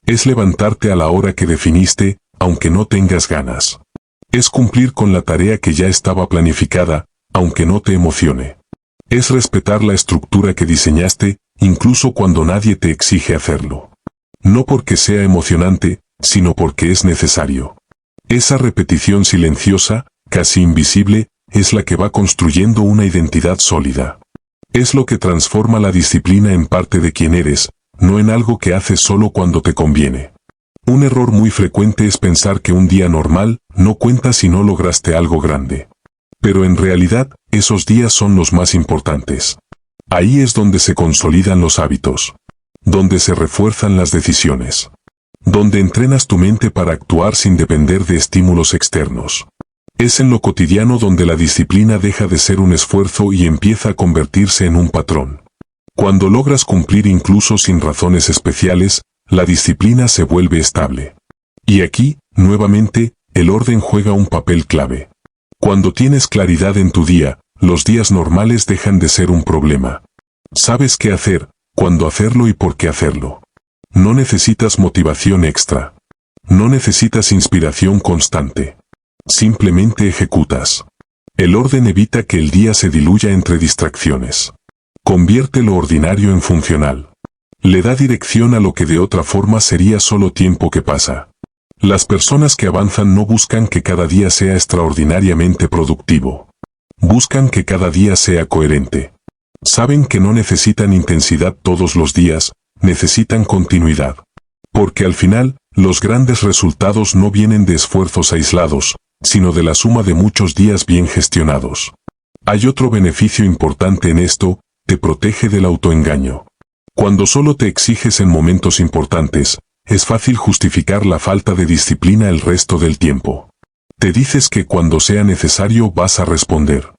Es levantarte a la hora que definiste, aunque no tengas ganas. Es cumplir con la tarea que ya estaba planificada, aunque no te emocione. Es respetar la estructura que diseñaste, incluso cuando nadie te exige hacerlo. No porque sea emocionante, sino porque es necesario. Esa repetición silenciosa, casi invisible, es la que va construyendo una identidad sólida. Es lo que transforma la disciplina en parte de quien eres, no en algo que haces solo cuando te conviene. Un error muy frecuente es pensar que un día normal no cuenta si no lograste algo grande. Pero en realidad, esos días son los más importantes. Ahí es donde se consolidan los hábitos. Donde se refuerzan las decisiones. Donde entrenas tu mente para actuar sin depender de estímulos externos. Es en lo cotidiano donde la disciplina deja de ser un esfuerzo y empieza a convertirse en un patrón. Cuando logras cumplir incluso sin razones especiales, la disciplina se vuelve estable. Y aquí, nuevamente, el orden juega un papel clave. Cuando tienes claridad en tu día, los días normales dejan de ser un problema. Sabes qué hacer, cuándo hacerlo y por qué hacerlo. No necesitas motivación extra. No necesitas inspiración constante. Simplemente ejecutas. El orden evita que el día se diluya entre distracciones. Convierte lo ordinario en funcional. Le da dirección a lo que de otra forma sería solo tiempo que pasa. Las personas que avanzan no buscan que cada día sea extraordinariamente productivo. Buscan que cada día sea coherente. Saben que no necesitan intensidad todos los días, necesitan continuidad. Porque al final, los grandes resultados no vienen de esfuerzos aislados, sino de la suma de muchos días bien gestionados. Hay otro beneficio importante en esto, te protege del autoengaño. Cuando solo te exiges en momentos importantes, es fácil justificar la falta de disciplina el resto del tiempo. Te dices que cuando sea necesario vas a responder.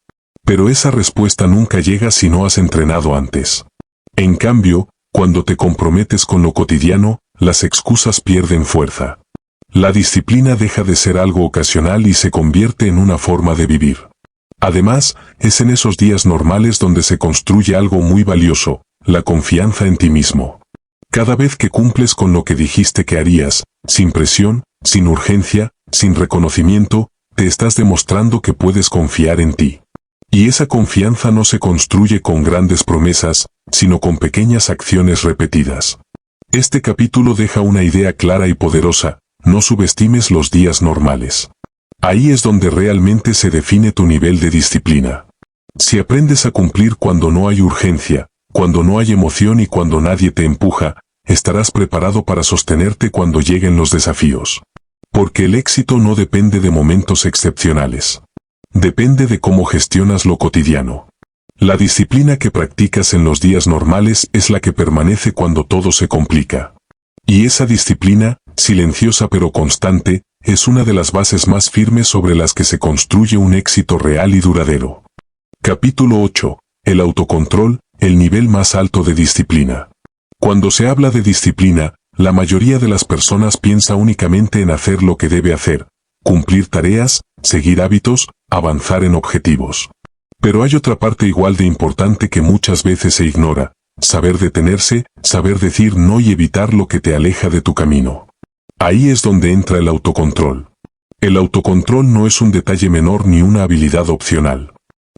Pero esa respuesta nunca llega si no has entrenado antes. En cambio, cuando te comprometes con lo cotidiano, las excusas pierden fuerza. La disciplina deja de ser algo ocasional y se convierte en una forma de vivir. Además, es en esos días normales donde se construye algo muy valioso, la confianza en ti mismo. Cada vez que cumples con lo que dijiste que harías, sin presión, sin urgencia, sin reconocimiento, te estás demostrando que puedes confiar en ti. Y esa confianza no se construye con grandes promesas, sino con pequeñas acciones repetidas. Este capítulo deja una idea clara y poderosa: no subestimes los días normales. Ahí es donde realmente se define tu nivel de disciplina. Si aprendes a cumplir cuando no hay urgencia, cuando no hay emoción y cuando nadie te empuja, estarás preparado para sostenerte cuando lleguen los desafíos. Porque el éxito no depende de momentos excepcionales. Depende de cómo gestionas lo cotidiano. La disciplina que practicas en los días normales es la que permanece cuando todo se complica. Y esa disciplina, silenciosa pero constante, es una de las bases más firmes sobre las que se construye un éxito real y duradero. Capítulo 8. El autocontrol, el nivel más alto de disciplina. Cuando se habla de disciplina, la mayoría de las personas piensa únicamente en hacer lo que debe hacer, cumplir tareas, seguir hábitos, avanzar en objetivos. Pero hay otra parte igual de importante que muchas veces se ignora: saber detenerse, saber decir no y evitar lo que te aleja de tu camino. Ahí es donde entra el autocontrol. El autocontrol no es un detalle menor ni una habilidad opcional.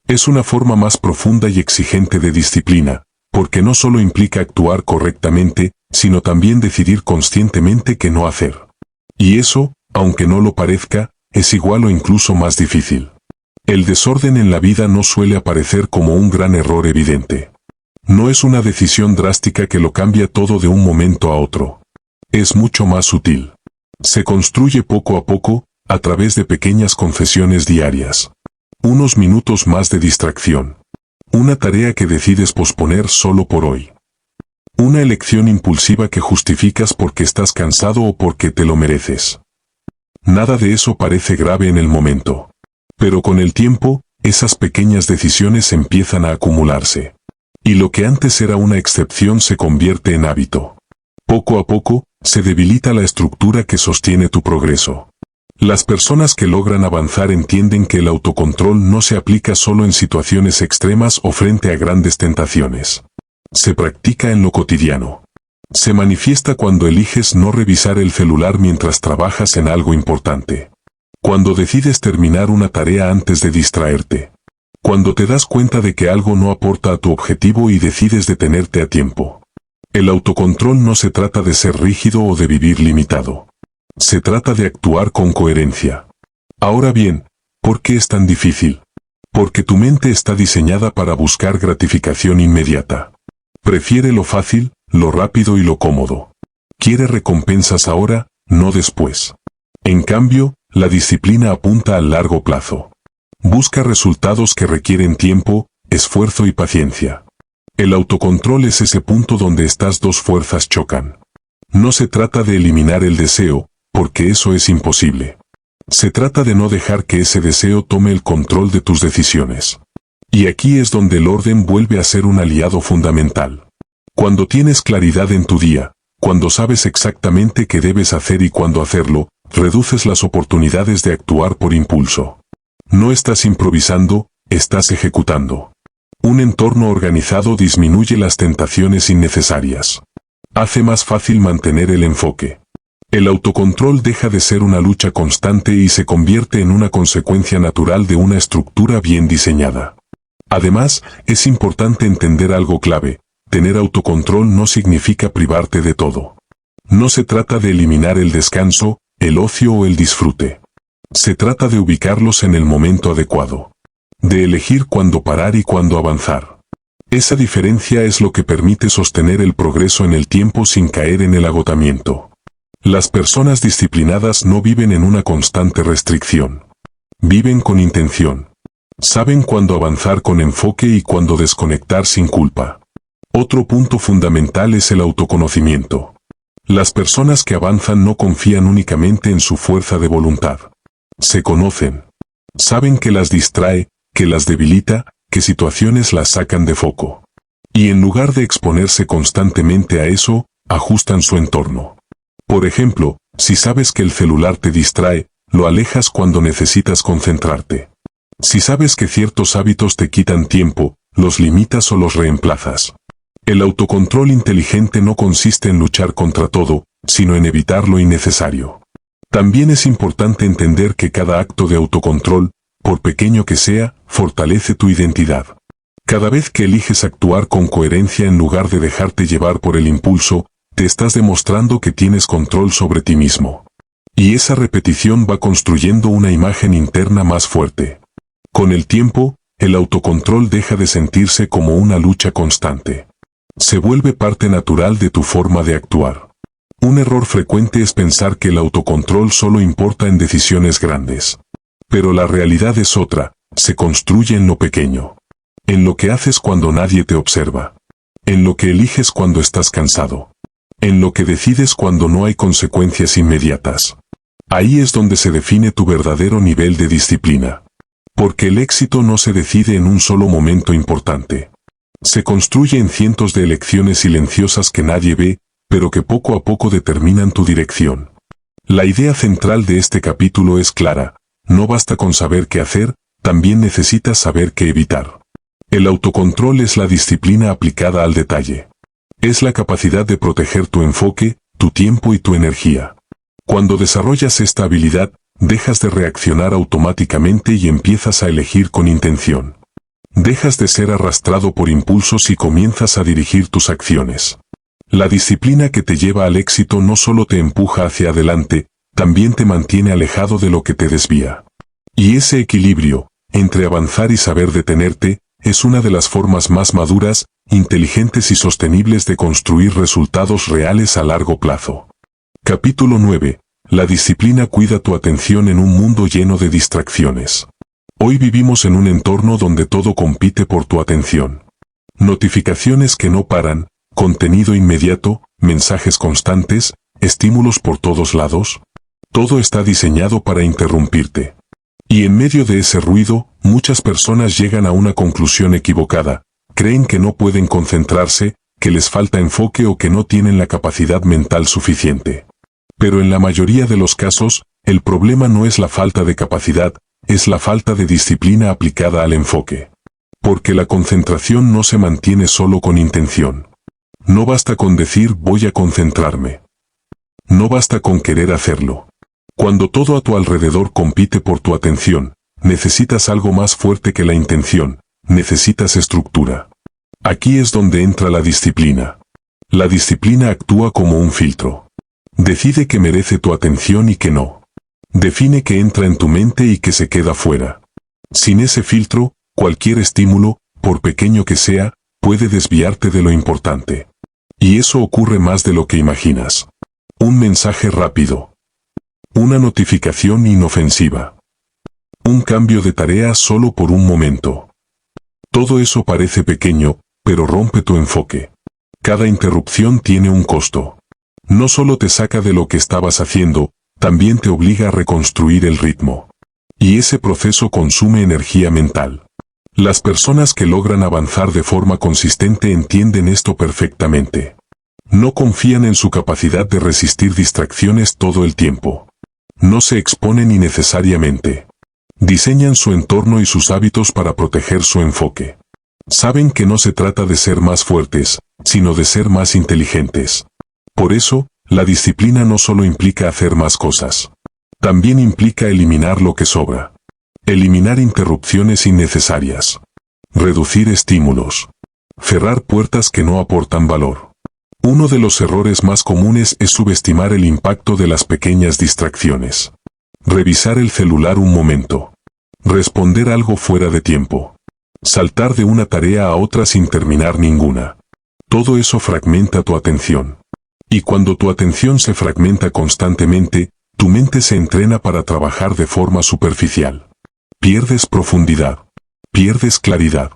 Es una forma más profunda y exigente de disciplina, porque no solo implica actuar correctamente, sino también decidir conscientemente qué no hacer. Y eso, aunque no lo parezca, es igual o incluso más difícil. El desorden en la vida no suele aparecer como un gran error evidente. No es una decisión drástica que lo cambia todo de un momento a otro. Es mucho más sutil. Se construye poco a poco, a través de pequeñas concesiones diarias. Unos minutos más de distracción. Una tarea que decides posponer solo por hoy. Una elección impulsiva que justificas porque estás cansado o porque te lo mereces. Nada de eso parece grave en el momento. Pero con el tiempo, esas pequeñas decisiones empiezan a acumularse. Y lo que antes era una excepción se convierte en hábito. Poco a poco, se debilita la estructura que sostiene tu progreso. Las personas que logran avanzar entienden que el autocontrol no se aplica solo en situaciones extremas o frente a grandes tentaciones. Se practica en lo cotidiano. Se manifiesta cuando eliges no revisar el celular mientras trabajas en algo importante. Cuando decides terminar una tarea antes de distraerte. Cuando te das cuenta de que algo no aporta a tu objetivo y decides detenerte a tiempo. El autocontrol no se trata de ser rígido o de vivir limitado. Se trata de actuar con coherencia. Ahora bien, ¿por qué es tan difícil? Porque tu mente está diseñada para buscar gratificación inmediata. Prefiere lo fácil, lo rápido y lo cómodo. Quiere recompensas ahora, no después. En cambio, la disciplina apunta al largo plazo. Busca resultados que requieren tiempo, esfuerzo y paciencia. El autocontrol es ese punto donde estas dos fuerzas chocan. No se trata de eliminar el deseo, porque eso es imposible. Se trata de no dejar que ese deseo tome el control de tus decisiones. Y aquí es donde el orden vuelve a ser un aliado fundamental. Cuando tienes claridad en tu día, cuando sabes exactamente qué debes hacer y cuándo hacerlo, reduces las oportunidades de actuar por impulso. No estás improvisando, estás ejecutando. Un entorno organizado disminuye las tentaciones innecesarias. Hace más fácil mantener el enfoque. El autocontrol deja de ser una lucha constante y se convierte en una consecuencia natural de una estructura bien diseñada. Además, es importante entender algo clave: tener autocontrol no significa privarte de todo. No se trata de eliminar el descanso, el ocio o el disfrute. Se trata de ubicarlos en el momento adecuado. De elegir cuándo parar y cuándo avanzar. Esa diferencia es lo que permite sostener el progreso en el tiempo sin caer en el agotamiento. Las personas disciplinadas no viven en una constante restricción. Viven con intención. Saben cuándo avanzar con enfoque y cuándo desconectar sin culpa. Otro punto fundamental es el autoconocimiento. Las personas que avanzan no confían únicamente en su fuerza de voluntad. Se conocen. Saben que las distrae, que las debilita, que situaciones las sacan de foco. Y en lugar de exponerse constantemente a eso, ajustan su entorno. Por ejemplo, si sabes que el celular te distrae, lo alejas cuando necesitas concentrarte. Si sabes que ciertos hábitos te quitan tiempo, los limitas o los reemplazas. El autocontrol inteligente no consiste en luchar contra todo, sino en evitar lo innecesario. También es importante entender que cada acto de autocontrol, por pequeño que sea, fortalece tu identidad. Cada vez que eliges actuar con coherencia en lugar de dejarte llevar por el impulso, te estás demostrando que tienes control sobre ti mismo. Y esa repetición va construyendo una imagen interna más fuerte. Con el tiempo, el autocontrol deja de sentirse como una lucha constante. Se vuelve parte natural de tu forma de actuar. Un error frecuente es pensar que el autocontrol solo importa en decisiones grandes. Pero la realidad es otra, se construye en lo pequeño. En lo que haces cuando nadie te observa. En lo que eliges cuando estás cansado. En lo que decides cuando no hay consecuencias inmediatas. Ahí es donde se define tu verdadero nivel de disciplina. Porque el éxito no se decide en un solo momento importante. Se construye en cientos de elecciones silenciosas que nadie ve, pero que poco a poco determinan tu dirección. La idea central de este capítulo es clara: no basta con saber qué hacer, también necesitas saber qué evitar. El autocontrol es la disciplina aplicada al detalle. Es la capacidad de proteger tu enfoque, tu tiempo y tu energía. Cuando desarrollas esta habilidad, dejas de reaccionar automáticamente y empiezas a elegir con intención. Dejas de ser arrastrado por impulsos y comienzas a dirigir tus acciones. La disciplina que te lleva al éxito no solo te empuja hacia adelante, también te mantiene alejado de lo que te desvía. Y ese equilibrio, entre avanzar y saber detenerte, es una de las formas más maduras, inteligentes y sostenibles de construir resultados reales a largo plazo. Capítulo 9. La disciplina cuida tu atención en un mundo lleno de distracciones. Hoy vivimos en un entorno donde todo compite por tu atención. Notificaciones que no paran, contenido inmediato, mensajes constantes, estímulos por todos lados. Todo está diseñado para interrumpirte. Y en medio de ese ruido, muchas personas llegan a una conclusión equivocada. Creen que no pueden concentrarse, que les falta enfoque o que no tienen la capacidad mental suficiente. Pero en la mayoría de los casos, el problema no es la falta de capacidad, es la falta de disciplina aplicada al enfoque. Porque la concentración no se mantiene solo con intención. No basta con decir voy a concentrarme. No basta con querer hacerlo. Cuando todo a tu alrededor compite por tu atención, necesitas algo más fuerte que la intención, necesitas estructura. Aquí es donde entra la disciplina. La disciplina actúa como un filtro. Decide que merece tu atención y que no. Define que entra en tu mente y que se queda fuera. Sin ese filtro, cualquier estímulo, por pequeño que sea, puede desviarte de lo importante. Y eso ocurre más de lo que imaginas. Un mensaje rápido. Una notificación inofensiva. Un cambio de tarea solo por un momento. Todo eso parece pequeño, pero rompe tu enfoque. Cada interrupción tiene un costo. No solo te saca de lo que estabas haciendo, también te obliga a reconstruir el ritmo. Y ese proceso consume energía mental. Las personas que logran avanzar de forma consistente entienden esto perfectamente. No confían en su capacidad de resistir distracciones todo el tiempo. No se exponen innecesariamente. Diseñan su entorno y sus hábitos para proteger su enfoque. Saben que no se trata de ser más fuertes, sino de ser más inteligentes. Por eso, la disciplina no solo implica hacer más cosas. También implica eliminar lo que sobra. Eliminar interrupciones innecesarias. Reducir estímulos. Cerrar puertas que no aportan valor. Uno de los errores más comunes es subestimar el impacto de las pequeñas distracciones. Revisar el celular un momento. Responder algo fuera de tiempo. Saltar de una tarea a otra sin terminar ninguna. Todo eso fragmenta tu atención. Y cuando tu atención se fragmenta constantemente, tu mente se entrena para trabajar de forma superficial. Pierdes profundidad. Pierdes claridad.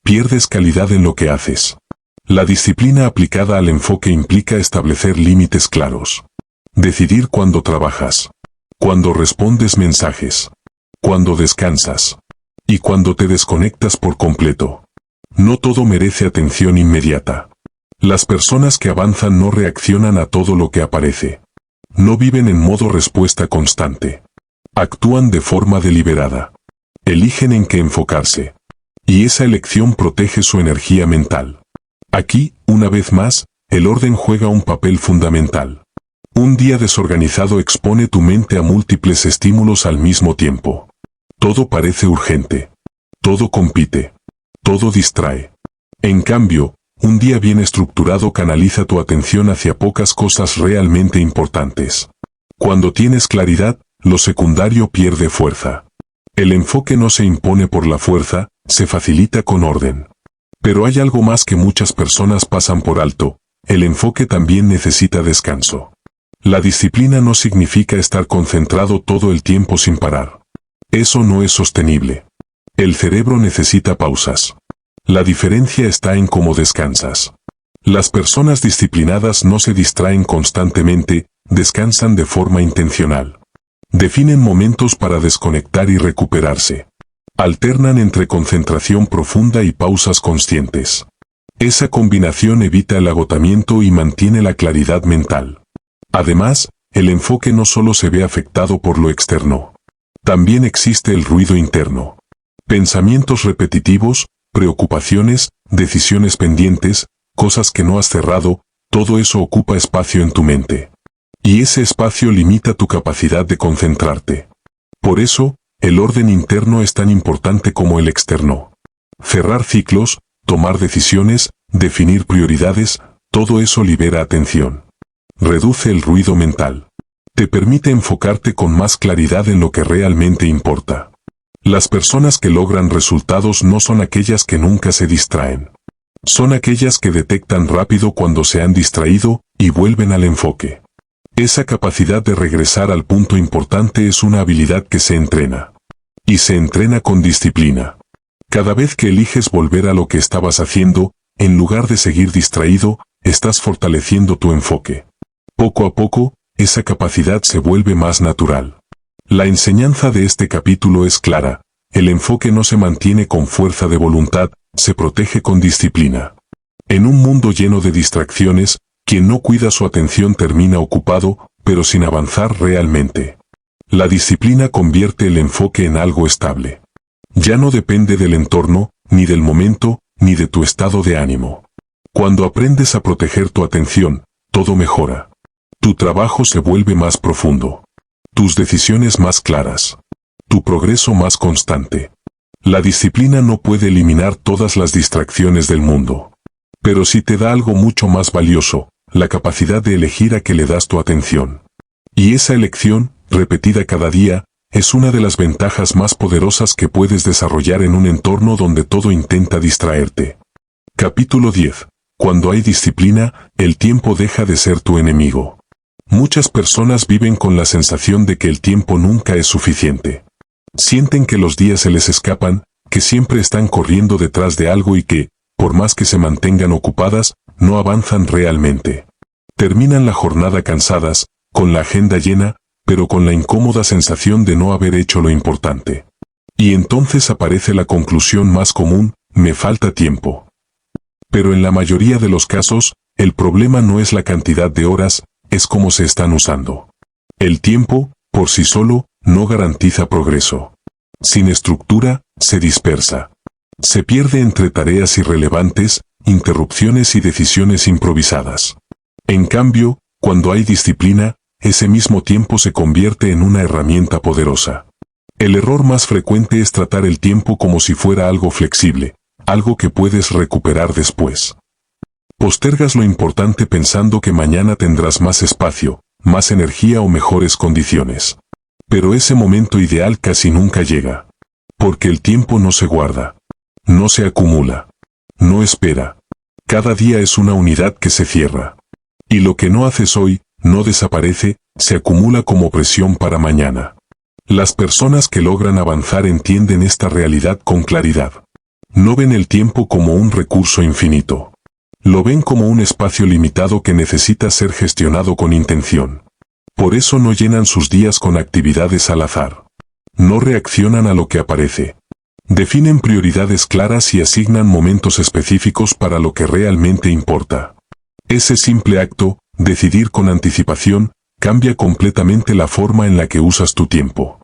Pierdes calidad en lo que haces. La disciplina aplicada al enfoque implica establecer límites claros. Decidir cuándo trabajas. cuando respondes mensajes, cuando descansas y cuando te desconectas por completo. No todo merece atención inmediata. Las personas que avanzan no reaccionan a todo lo que aparece. No viven en modo respuesta constante. Actúan de forma deliberada. Eligen en qué enfocarse. Y esa elección protege su energía mental. Aquí, una vez más, el orden juega un papel fundamental. Un día desorganizado expone tu mente a múltiples estímulos al mismo tiempo. Todo parece urgente. Todo compite. Todo distrae. En cambio, un día bien estructurado canaliza tu atención hacia pocas cosas realmente importantes. Cuando tienes claridad, lo secundario pierde fuerza. El enfoque no se impone por la fuerza, se facilita con orden. Pero hay algo más que muchas personas pasan por alto: el enfoque también necesita descanso. La disciplina no significa estar concentrado todo el tiempo sin parar. Eso no es sostenible. El cerebro necesita pausas. La diferencia está en cómo descansas. Las personas disciplinadas no se distraen constantemente, descansan de forma intencional. Definen momentos para desconectar y recuperarse. Alternan entre concentración profunda y pausas conscientes. Esa combinación evita el agotamiento y mantiene la claridad mental. Además, el enfoque no solo se ve afectado por lo externo. También existe el ruido interno. Pensamientos repetitivos, preocupaciones, decisiones pendientes, cosas que no has cerrado, todo eso ocupa espacio en tu mente. Y ese espacio limita tu capacidad de concentrarte. Por eso, el orden interno es tan importante como el externo. Cerrar ciclos, tomar decisiones, definir prioridades, todo eso libera atención. Reduce el ruido mental. Te permite enfocarte con más claridad en lo que realmente importa. Las personas que logran resultados no son aquellas que nunca se distraen. Son aquellas que detectan rápido cuando se han distraído y vuelven al enfoque. Esa capacidad de regresar al punto importante es una habilidad que se entrena. Y se entrena con disciplina. Cada vez que eliges volver a lo que estabas haciendo, en lugar de seguir distraído, estás fortaleciendo tu enfoque. Poco a poco, esa capacidad se vuelve más natural. La enseñanza de este capítulo es clara: el enfoque no se mantiene con fuerza de voluntad, se protege con disciplina. En un mundo lleno de distracciones, quien no cuida su atención termina ocupado, pero sin avanzar realmente. La disciplina convierte el enfoque en algo estable. Ya no depende del entorno, ni del momento, ni de tu estado de ánimo. Cuando aprendes a proteger tu atención, todo mejora. Tu trabajo se vuelve más profundo. Tus decisiones más claras. Tu progreso más constante. La disciplina no puede eliminar todas las distracciones del mundo. Pero sí te da algo mucho más valioso: la capacidad de elegir a qué le das tu atención. Y esa elección, repetida cada día, es una de las ventajas más poderosas que puedes desarrollar en un entorno donde todo intenta distraerte. Capítulo 10. Cuando hay disciplina, el tiempo deja de ser tu enemigo. Muchas personas viven con la sensación de que el tiempo nunca es suficiente. Sienten que los días se les escapan, que siempre están corriendo detrás de algo y que, por más que se mantengan ocupadas, no avanzan realmente. Terminan la jornada cansadas, con la agenda llena, pero con la incómoda sensación de no haber hecho lo importante. Y entonces aparece la conclusión más común: me falta tiempo. Pero en la mayoría de los casos, el problema no es la cantidad de horas, es cómo se están usando. El tiempo, por sí solo, no garantiza progreso. Sin estructura, se dispersa. Se pierde entre tareas irrelevantes, interrupciones y decisiones improvisadas. En cambio, cuando hay disciplina, ese mismo tiempo se convierte en una herramienta poderosa. El error más frecuente es tratar el tiempo como si fuera algo flexible, algo que puedes recuperar después. Postergas lo importante pensando que mañana tendrás más espacio, más energía o mejores condiciones. Pero ese momento ideal casi nunca llega. Porque el tiempo no se guarda. No se acumula. No espera. Cada día es una unidad que se cierra. Y lo que no haces hoy, no desaparece, se acumula como presión para mañana. Las personas que logran avanzar entienden esta realidad con claridad. No ven el tiempo como un recurso infinito. Lo ven como un espacio limitado que necesita ser gestionado con intención. Por eso no llenan sus días con actividades al azar. No reaccionan a lo que aparece. Definen prioridades claras y asignan momentos específicos para lo que realmente importa. Ese simple acto, decidir con anticipación, cambia completamente la forma en la que usas tu tiempo.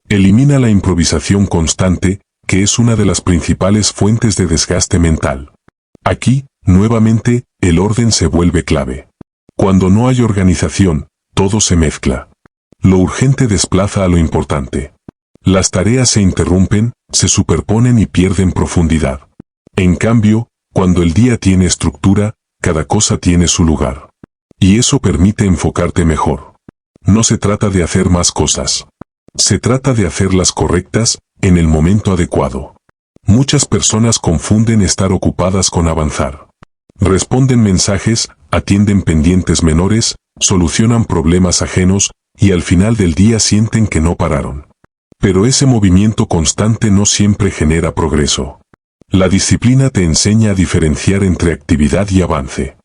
Elimina la improvisación constante, que es una de las principales fuentes de desgaste mental. Aquí, nuevamente, el orden se vuelve clave. Cuando no hay organización, todo se mezcla. Lo urgente desplaza a lo importante. Las tareas se interrumpen, se superponen y pierden profundidad. En cambio, cuando el día tiene estructura, cada cosa tiene su lugar. Y eso permite enfocarte mejor. No se trata de hacer más cosas. Se trata de hacerlas correctas, en el momento adecuado. Muchas personas confunden estar ocupadas con avanzar. Responden mensajes, atienden pendientes menores, solucionan problemas ajenos, y al final del día sienten que no pararon. Pero ese movimiento constante no siempre genera progreso. La disciplina te enseña a diferenciar entre actividad y avance.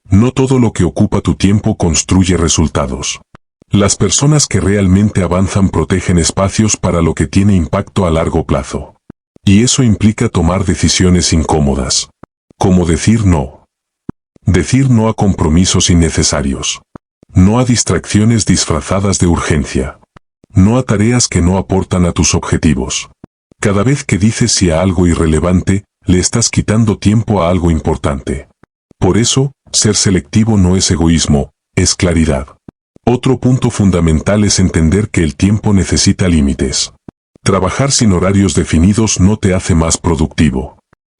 No todo lo que ocupa tu tiempo construye resultados. Las personas que realmente avanzan protegen espacios para lo que tiene impacto a largo plazo. Y eso implica tomar decisiones incómodas. Como decir no. Decir no a compromisos innecesarios. No a distracciones disfrazadas de urgencia. No a tareas que no aportan a tus objetivos. Cada vez que dices sí a algo irrelevante, le estás quitando tiempo a algo importante. Por eso, ser selectivo no es egoísmo, es claridad. Otro punto fundamental es entender que el tiempo necesita límites. Trabajar sin horarios definidos no te hace más productivo.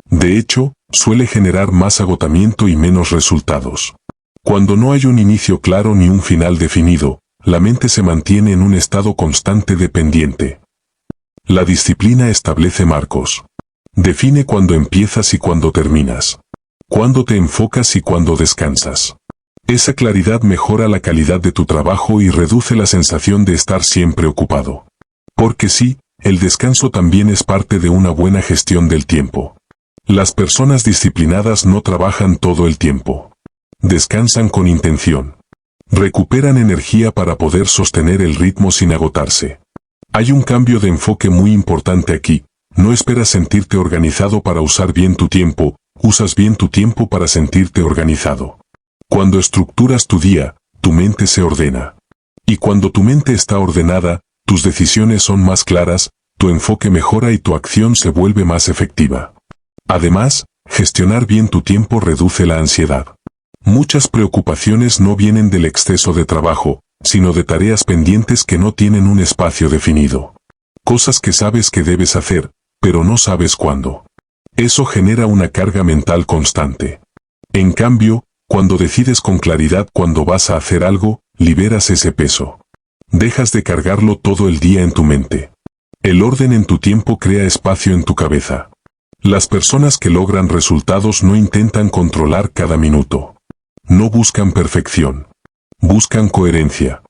De hecho, suele generar más agotamiento y menos resultados. Cuando no hay un inicio claro ni un final definido, la mente se mantiene en un estado constante de pendiente. La disciplina establece marcos. Define cuándo empiezas y cuándo terminas. Cuándo te enfocas y cuándo descansas. Esa claridad mejora la calidad de tu trabajo y reduce la sensación de estar siempre ocupado. Porque sí, el descanso también es parte de una buena gestión del tiempo. Las personas disciplinadas no trabajan todo el tiempo. Descansan con intención. Recuperan energía para poder sostener el ritmo sin agotarse. Hay un cambio de enfoque muy importante aquí. No esperas sentirte organizado para usar bien tu tiempo, usas bien tu tiempo para sentirte organizado. Cuando estructuras tu día, tu mente se ordena. Y cuando tu mente está ordenada, tus decisiones son más claras, tu enfoque mejora y tu acción se vuelve más efectiva. Además, gestionar bien tu tiempo reduce la ansiedad. Muchas preocupaciones no vienen del exceso de trabajo, sino de tareas pendientes que no tienen un espacio definido. Cosas que sabes que debes hacer, pero no sabes cuándo. Eso genera una carga mental constante. En cambio, cuando decides con claridad cuándo vas a hacer algo, liberas ese peso. Dejas de cargarlo todo el día en tu mente. El orden en tu tiempo crea espacio en tu cabeza. Las personas que logran resultados no intentan controlar cada minuto. No buscan perfección. Buscan coherencia.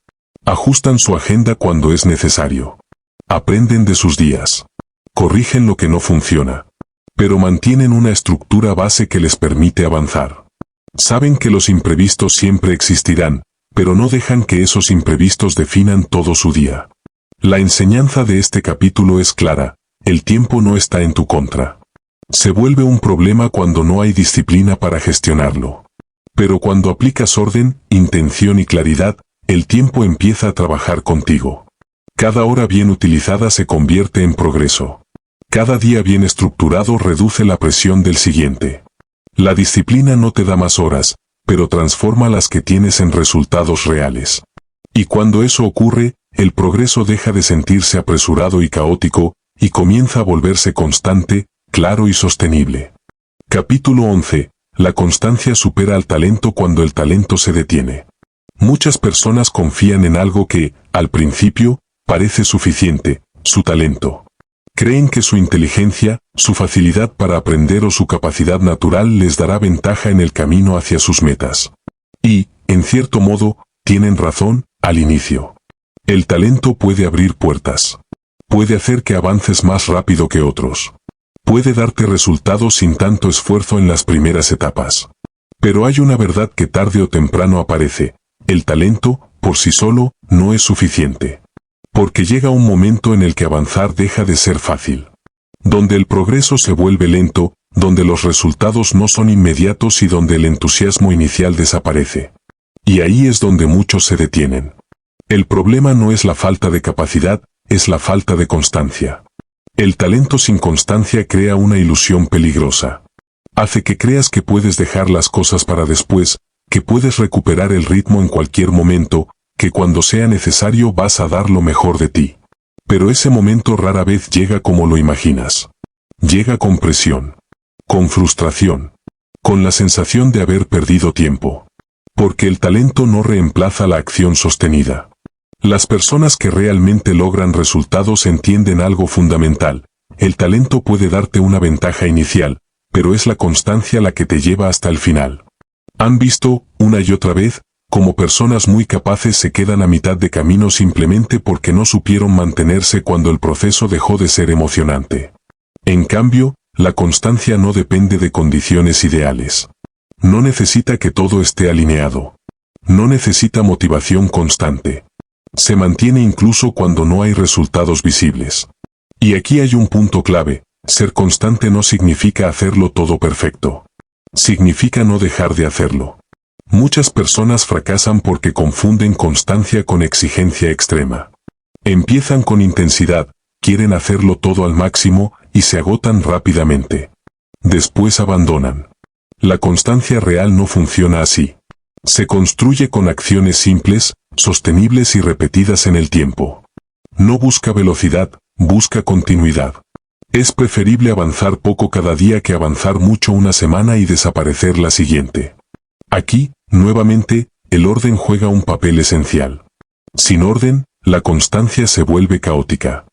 Ajustan su agenda cuando es necesario. Aprenden de sus días. Corrigen lo que no funciona. Pero mantienen una estructura base que les permite avanzar. Saben que los imprevistos siempre existirán, pero no dejan que esos imprevistos definan todo su día. La enseñanza de este capítulo es clara: el tiempo no está en tu contra. Se vuelve un problema cuando no hay disciplina para gestionarlo. Pero cuando aplicas orden, intención y claridad, el tiempo empieza a trabajar contigo. Cada hora bien utilizada se convierte en progreso. Cada día bien estructurado reduce la presión del siguiente. La disciplina no te da más horas, pero transforma las que tienes en resultados reales. Y cuando eso ocurre, el progreso deja de sentirse apresurado y caótico, y comienza a volverse constante, claro y sostenible. Capítulo 11. La constancia supera al talento cuando el talento se detiene. Muchas personas confían en algo que, al principio, parece suficiente: su talento. Creen que su inteligencia, su facilidad para aprender o su capacidad natural les dará ventaja en el camino hacia sus metas. Y, en cierto modo, tienen razón, al inicio. El talento puede abrir puertas. Puede hacer que avances más rápido que otros. Puede darte resultados sin tanto esfuerzo en las primeras etapas. Pero hay una verdad que tarde o temprano aparece: el talento, por sí solo, no es suficiente. Porque llega un momento en el que avanzar deja de ser fácil. Donde el progreso se vuelve lento, donde los resultados no son inmediatos y donde el entusiasmo inicial desaparece. Y ahí es donde muchos se detienen. El problema no es la falta de capacidad, es la falta de constancia. El talento sin constancia crea una ilusión peligrosa. Hace que creas que puedes dejar las cosas para después, que puedes recuperar el ritmo en cualquier momento, que cuando sea necesario vas a dar lo mejor de ti. Pero ese momento rara vez llega como lo imaginas. Llega con presión, con frustración, con la sensación de haber perdido tiempo. Porque el talento no reemplaza la acción sostenida. Las personas que realmente logran resultados entienden algo fundamental. El talento puede darte una ventaja inicial, pero es la constancia la que te lleva hasta el final. Han visto, una y otra vez, cómo personas muy capaces se quedan a mitad de camino simplemente porque no supieron mantenerse cuando el proceso dejó de ser emocionante. En cambio, la constancia no depende de condiciones ideales. No necesita que todo esté alineado. No necesita motivación constante. Se mantiene incluso cuando no hay resultados visibles. Y aquí hay un punto clave: ser constante no significa hacerlo todo perfecto. Significa no dejar de hacerlo. Muchas personas fracasan porque confunden constancia con exigencia extrema. Empiezan con intensidad, quieren hacerlo todo al máximo y se agotan rápidamente. Después abandonan. La constancia real no funciona así. Se construye con acciones simples, sostenibles y repetidas en el tiempo. No busca velocidad, busca continuidad. Es preferible avanzar poco cada día que avanzar mucho una semana y desaparecer la siguiente. Aquí, nuevamente, el orden juega un papel esencial. Sin orden, la constancia se vuelve caótica.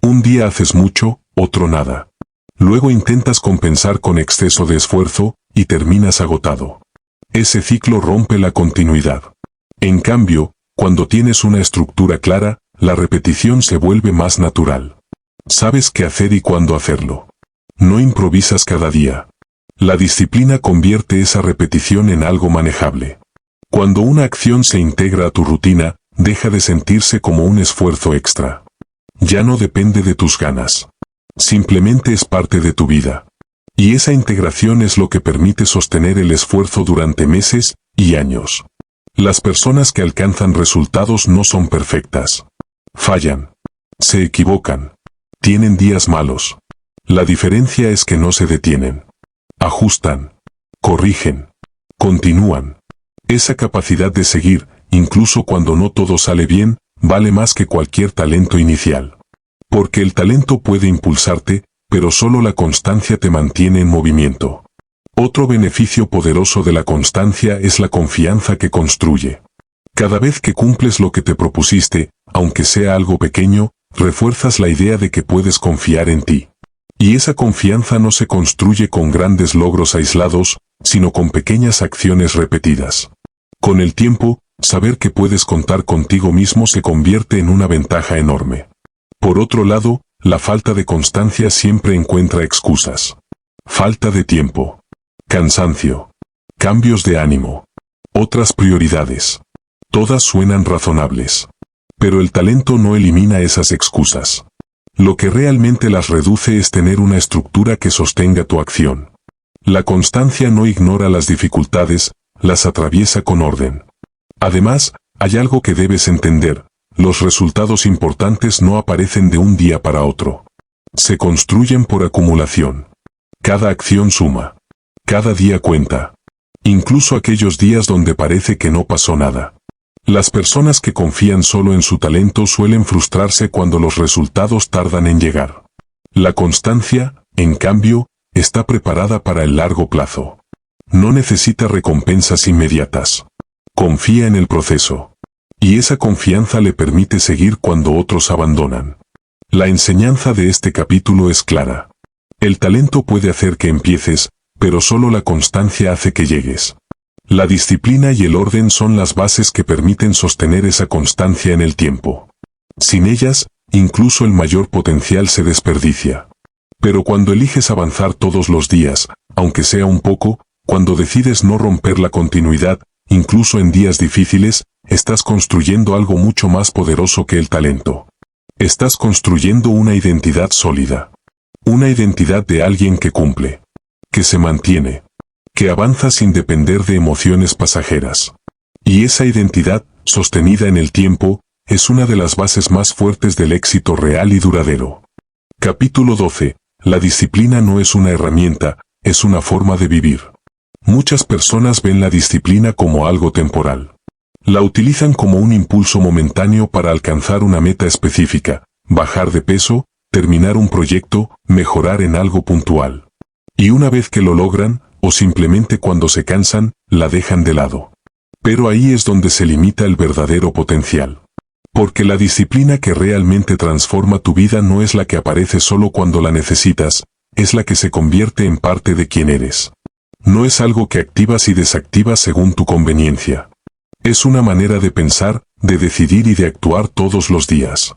Un día haces mucho, otro nada. Luego intentas compensar con exceso de esfuerzo, y terminas agotado. Ese ciclo rompe la continuidad. En cambio, cuando tienes una estructura clara, la repetición se vuelve más natural. Sabes qué hacer y cuándo hacerlo. No improvisas cada día. La disciplina convierte esa repetición en algo manejable. Cuando una acción se integra a tu rutina, deja de sentirse como un esfuerzo extra. Ya no depende de tus ganas. Simplemente es parte de tu vida. Y esa integración es lo que permite sostener el esfuerzo durante meses y años. Las personas que alcanzan resultados no son perfectas. Fallan. Se equivocan. Tienen días malos. La diferencia es que no se detienen. Ajustan. Corrigen. Continúan. Esa capacidad de seguir, incluso cuando no todo sale bien, vale más que cualquier talento inicial. Porque el talento puede impulsarte, pero solo la constancia te mantiene en movimiento. Otro beneficio poderoso de la constancia es la confianza que construye. Cada vez que cumples lo que te propusiste, aunque sea algo pequeño, refuerzas la idea de que puedes confiar en ti. Y esa confianza no se construye con grandes logros aislados, sino con pequeñas acciones repetidas. Con el tiempo, saber que puedes contar contigo mismo se convierte en una ventaja enorme. Por otro lado, la falta de constancia siempre encuentra excusas. Falta de tiempo. Cansancio. Cambios de ánimo. Otras prioridades. Todas suenan razonables. Pero el talento no elimina esas excusas. Lo que realmente las reduce es tener una estructura que sostenga tu acción. La constancia no ignora las dificultades, las atraviesa con orden. Además, hay algo que debes entender: los resultados importantes no aparecen de un día para otro. Se construyen por acumulación. Cada acción suma. Cada día cuenta. Incluso aquellos días donde parece que no pasó nada. Las personas que confían solo en su talento suelen frustrarse cuando los resultados tardan en llegar. La constancia, en cambio, está preparada para el largo plazo. No necesita recompensas inmediatas. Confía en el proceso. Y esa confianza le permite seguir cuando otros abandonan. La enseñanza de este capítulo es clara. El talento puede hacer que empieces, pero solo la constancia hace que llegues. La disciplina y el orden son las bases que permiten sostener esa constancia en el tiempo. Sin ellas, incluso el mayor potencial se desperdicia. Pero cuando eliges avanzar todos los días, aunque sea un poco, cuando decides no romper la continuidad, incluso en días difíciles, estás construyendo algo mucho más poderoso que el talento. Estás construyendo una identidad sólida. Una identidad de alguien que cumple, que se mantiene, que avanza sin depender de emociones pasajeras. Y esa identidad, sostenida en el tiempo, es una de las bases más fuertes del éxito real y duradero. Capítulo 12. La disciplina no es una herramienta, es una forma de vivir. Muchas personas ven la disciplina como algo temporal. La utilizan como un impulso momentáneo para alcanzar una meta específica, bajar de peso, terminar un proyecto, mejorar en algo puntual. Y una vez que lo logran, o simplemente cuando se cansan, la dejan de lado. Pero ahí es donde se limita el verdadero potencial. Porque la disciplina que realmente transforma tu vida no es la que aparece solo cuando la necesitas, es la que se convierte en parte de quien eres. No es algo que activas y desactivas según tu conveniencia. Es una manera de pensar, de decidir y de actuar todos los días.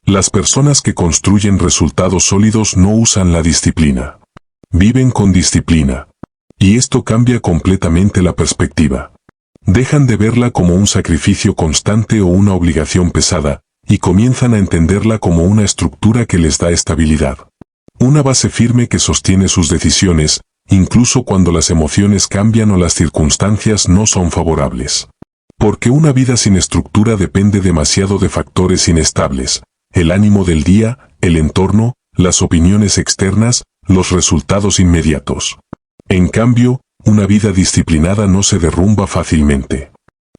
Las personas que construyen resultados sólidos no usan la disciplina. Viven con disciplina. Y esto cambia completamente la perspectiva. Dejan de verla como un sacrificio constante o una obligación pesada, y comienzan a entenderla como una estructura que les da estabilidad. Una base firme que sostiene sus decisiones, incluso cuando las emociones cambian o las circunstancias no son favorables. Porque una vida sin estructura depende demasiado de factores inestables: el ánimo del día, el entorno, las opiniones externas, los resultados inmediatos. En cambio, una vida disciplinada no se derrumba fácilmente.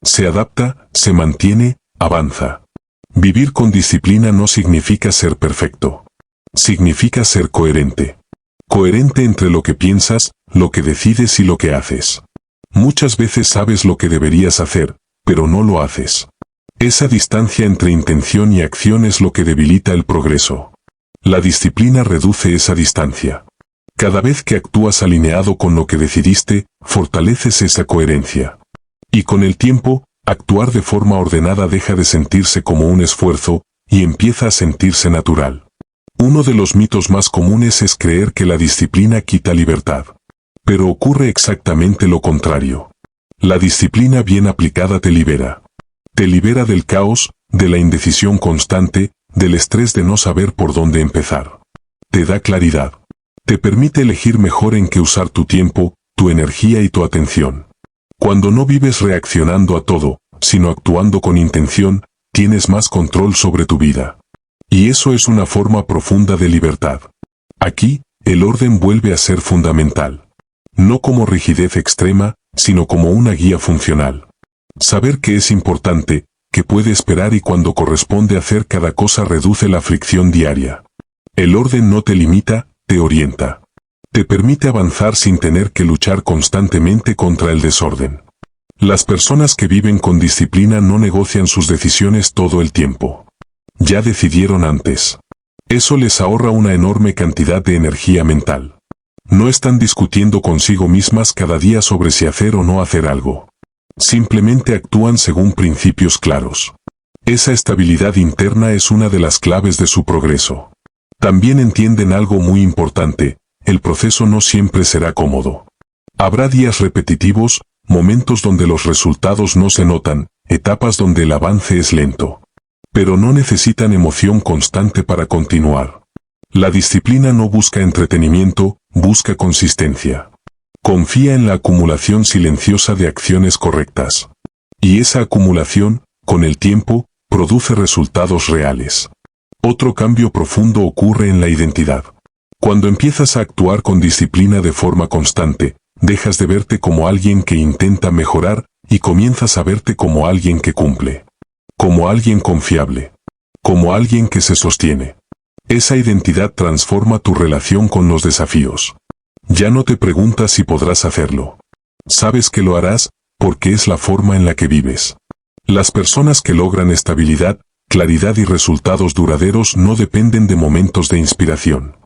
Se adapta, se mantiene, avanza. Vivir con disciplina no significa ser perfecto. Significa ser coherente. Coherente entre lo que piensas, lo que decides y lo que haces. Muchas veces sabes lo que deberías hacer, pero no lo haces. Esa distancia entre intención y acción es lo que debilita el progreso. La disciplina reduce esa distancia. Cada vez que actúas alineado con lo que decidiste, fortaleces esa coherencia. Y con el tiempo, actuar de forma ordenada deja de sentirse como un esfuerzo, y empieza a sentirse natural. Uno de los mitos más comunes es creer que la disciplina quita libertad. Pero ocurre exactamente lo contrario. La disciplina bien aplicada te libera. Te libera del caos, de la indecisión constante, del estrés de no saber por dónde empezar. Te da claridad. Te permite elegir mejor en qué usar tu tiempo, tu energía y tu atención. Cuando no vives reaccionando a todo, sino actuando con intención, tienes más control sobre tu vida. Y eso es una forma profunda de libertad. Aquí, el orden vuelve a ser fundamental. No como rigidez extrema, sino como una guía funcional. Saber qué es importante, qué puede esperar y cuándo corresponde hacer cada cosa reduce la fricción diaria. El orden no te limita, te orienta. Te permite avanzar sin tener que luchar constantemente contra el desorden. Las personas que viven con disciplina no negocian sus decisiones todo el tiempo. Ya decidieron antes. Eso les ahorra una enorme cantidad de energía mental. No están discutiendo consigo mismas cada día sobre si hacer o no hacer algo. Simplemente actúan según principios claros. Esa estabilidad interna es una de las claves de su progreso. También entienden algo muy importante: el proceso no siempre será cómodo. Habrá días repetitivos, momentos donde los resultados no se notan, etapas donde el avance es lento. Pero no necesitan emoción constante para continuar. La disciplina no busca entretenimiento, busca consistencia. Confía en la acumulación silenciosa de acciones correctas. Y esa acumulación, con el tiempo, produce resultados reales. Otro cambio profundo ocurre en la identidad. Cuando empiezas a actuar con disciplina de forma constante, dejas de verte como alguien que intenta mejorar y comienzas a verte como alguien que cumple. Como alguien confiable. Como alguien que se sostiene. Esa identidad transforma tu relación con los desafíos. Ya no te preguntas si podrás hacerlo. Sabes que lo harás, porque es la forma en la que vives. Las personas que logran estabilidad, claridad y resultados duraderos no dependen de momentos de inspiración.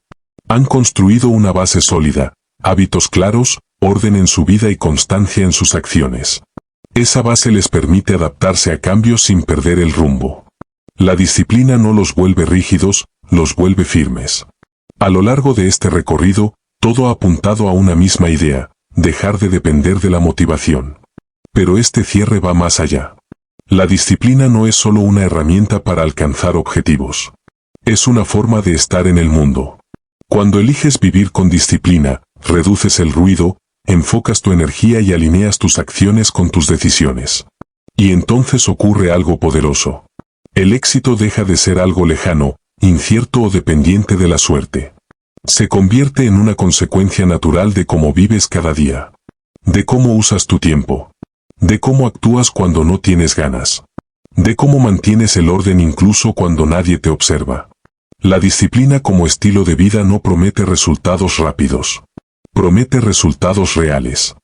Han construido una base sólida, hábitos claros, orden en su vida y constancia en sus acciones. Esa base les permite adaptarse a cambios sin perder el rumbo. La disciplina no los vuelve rígidos, los vuelve firmes. A lo largo de este recorrido, todo ha apuntado a una misma idea: dejar de depender de la motivación. Pero este cierre va más allá. La disciplina no es solo una herramienta para alcanzar objetivos. Es una forma de estar en el mundo. Cuando eliges vivir con disciplina, reduces el ruido, enfocas tu energía y alineas tus acciones con tus decisiones. Y entonces ocurre algo poderoso. El éxito deja de ser algo lejano, incierto o dependiente de la suerte. Se convierte en una consecuencia natural de cómo vives cada día. De cómo usas tu tiempo. De cómo actúas cuando no tienes ganas. De cómo mantienes el orden incluso cuando nadie te observa. La disciplina como estilo de vida no promete resultados rápidos. Promete resultados reales.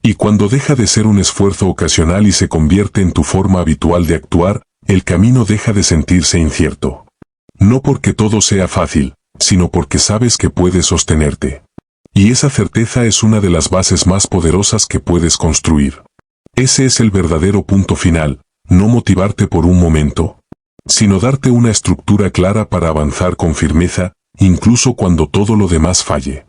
Y cuando deja de ser un esfuerzo ocasional y se convierte en tu forma habitual de actuar, el camino deja de sentirse incierto. No porque todo sea fácil, sino porque sabes que puedes sostenerte. Y esa certeza es una de las bases más poderosas que puedes construir. Ese es el verdadero punto final, no motivarte por un momento, sino darte una estructura clara para avanzar con firmeza, incluso cuando todo lo demás falle.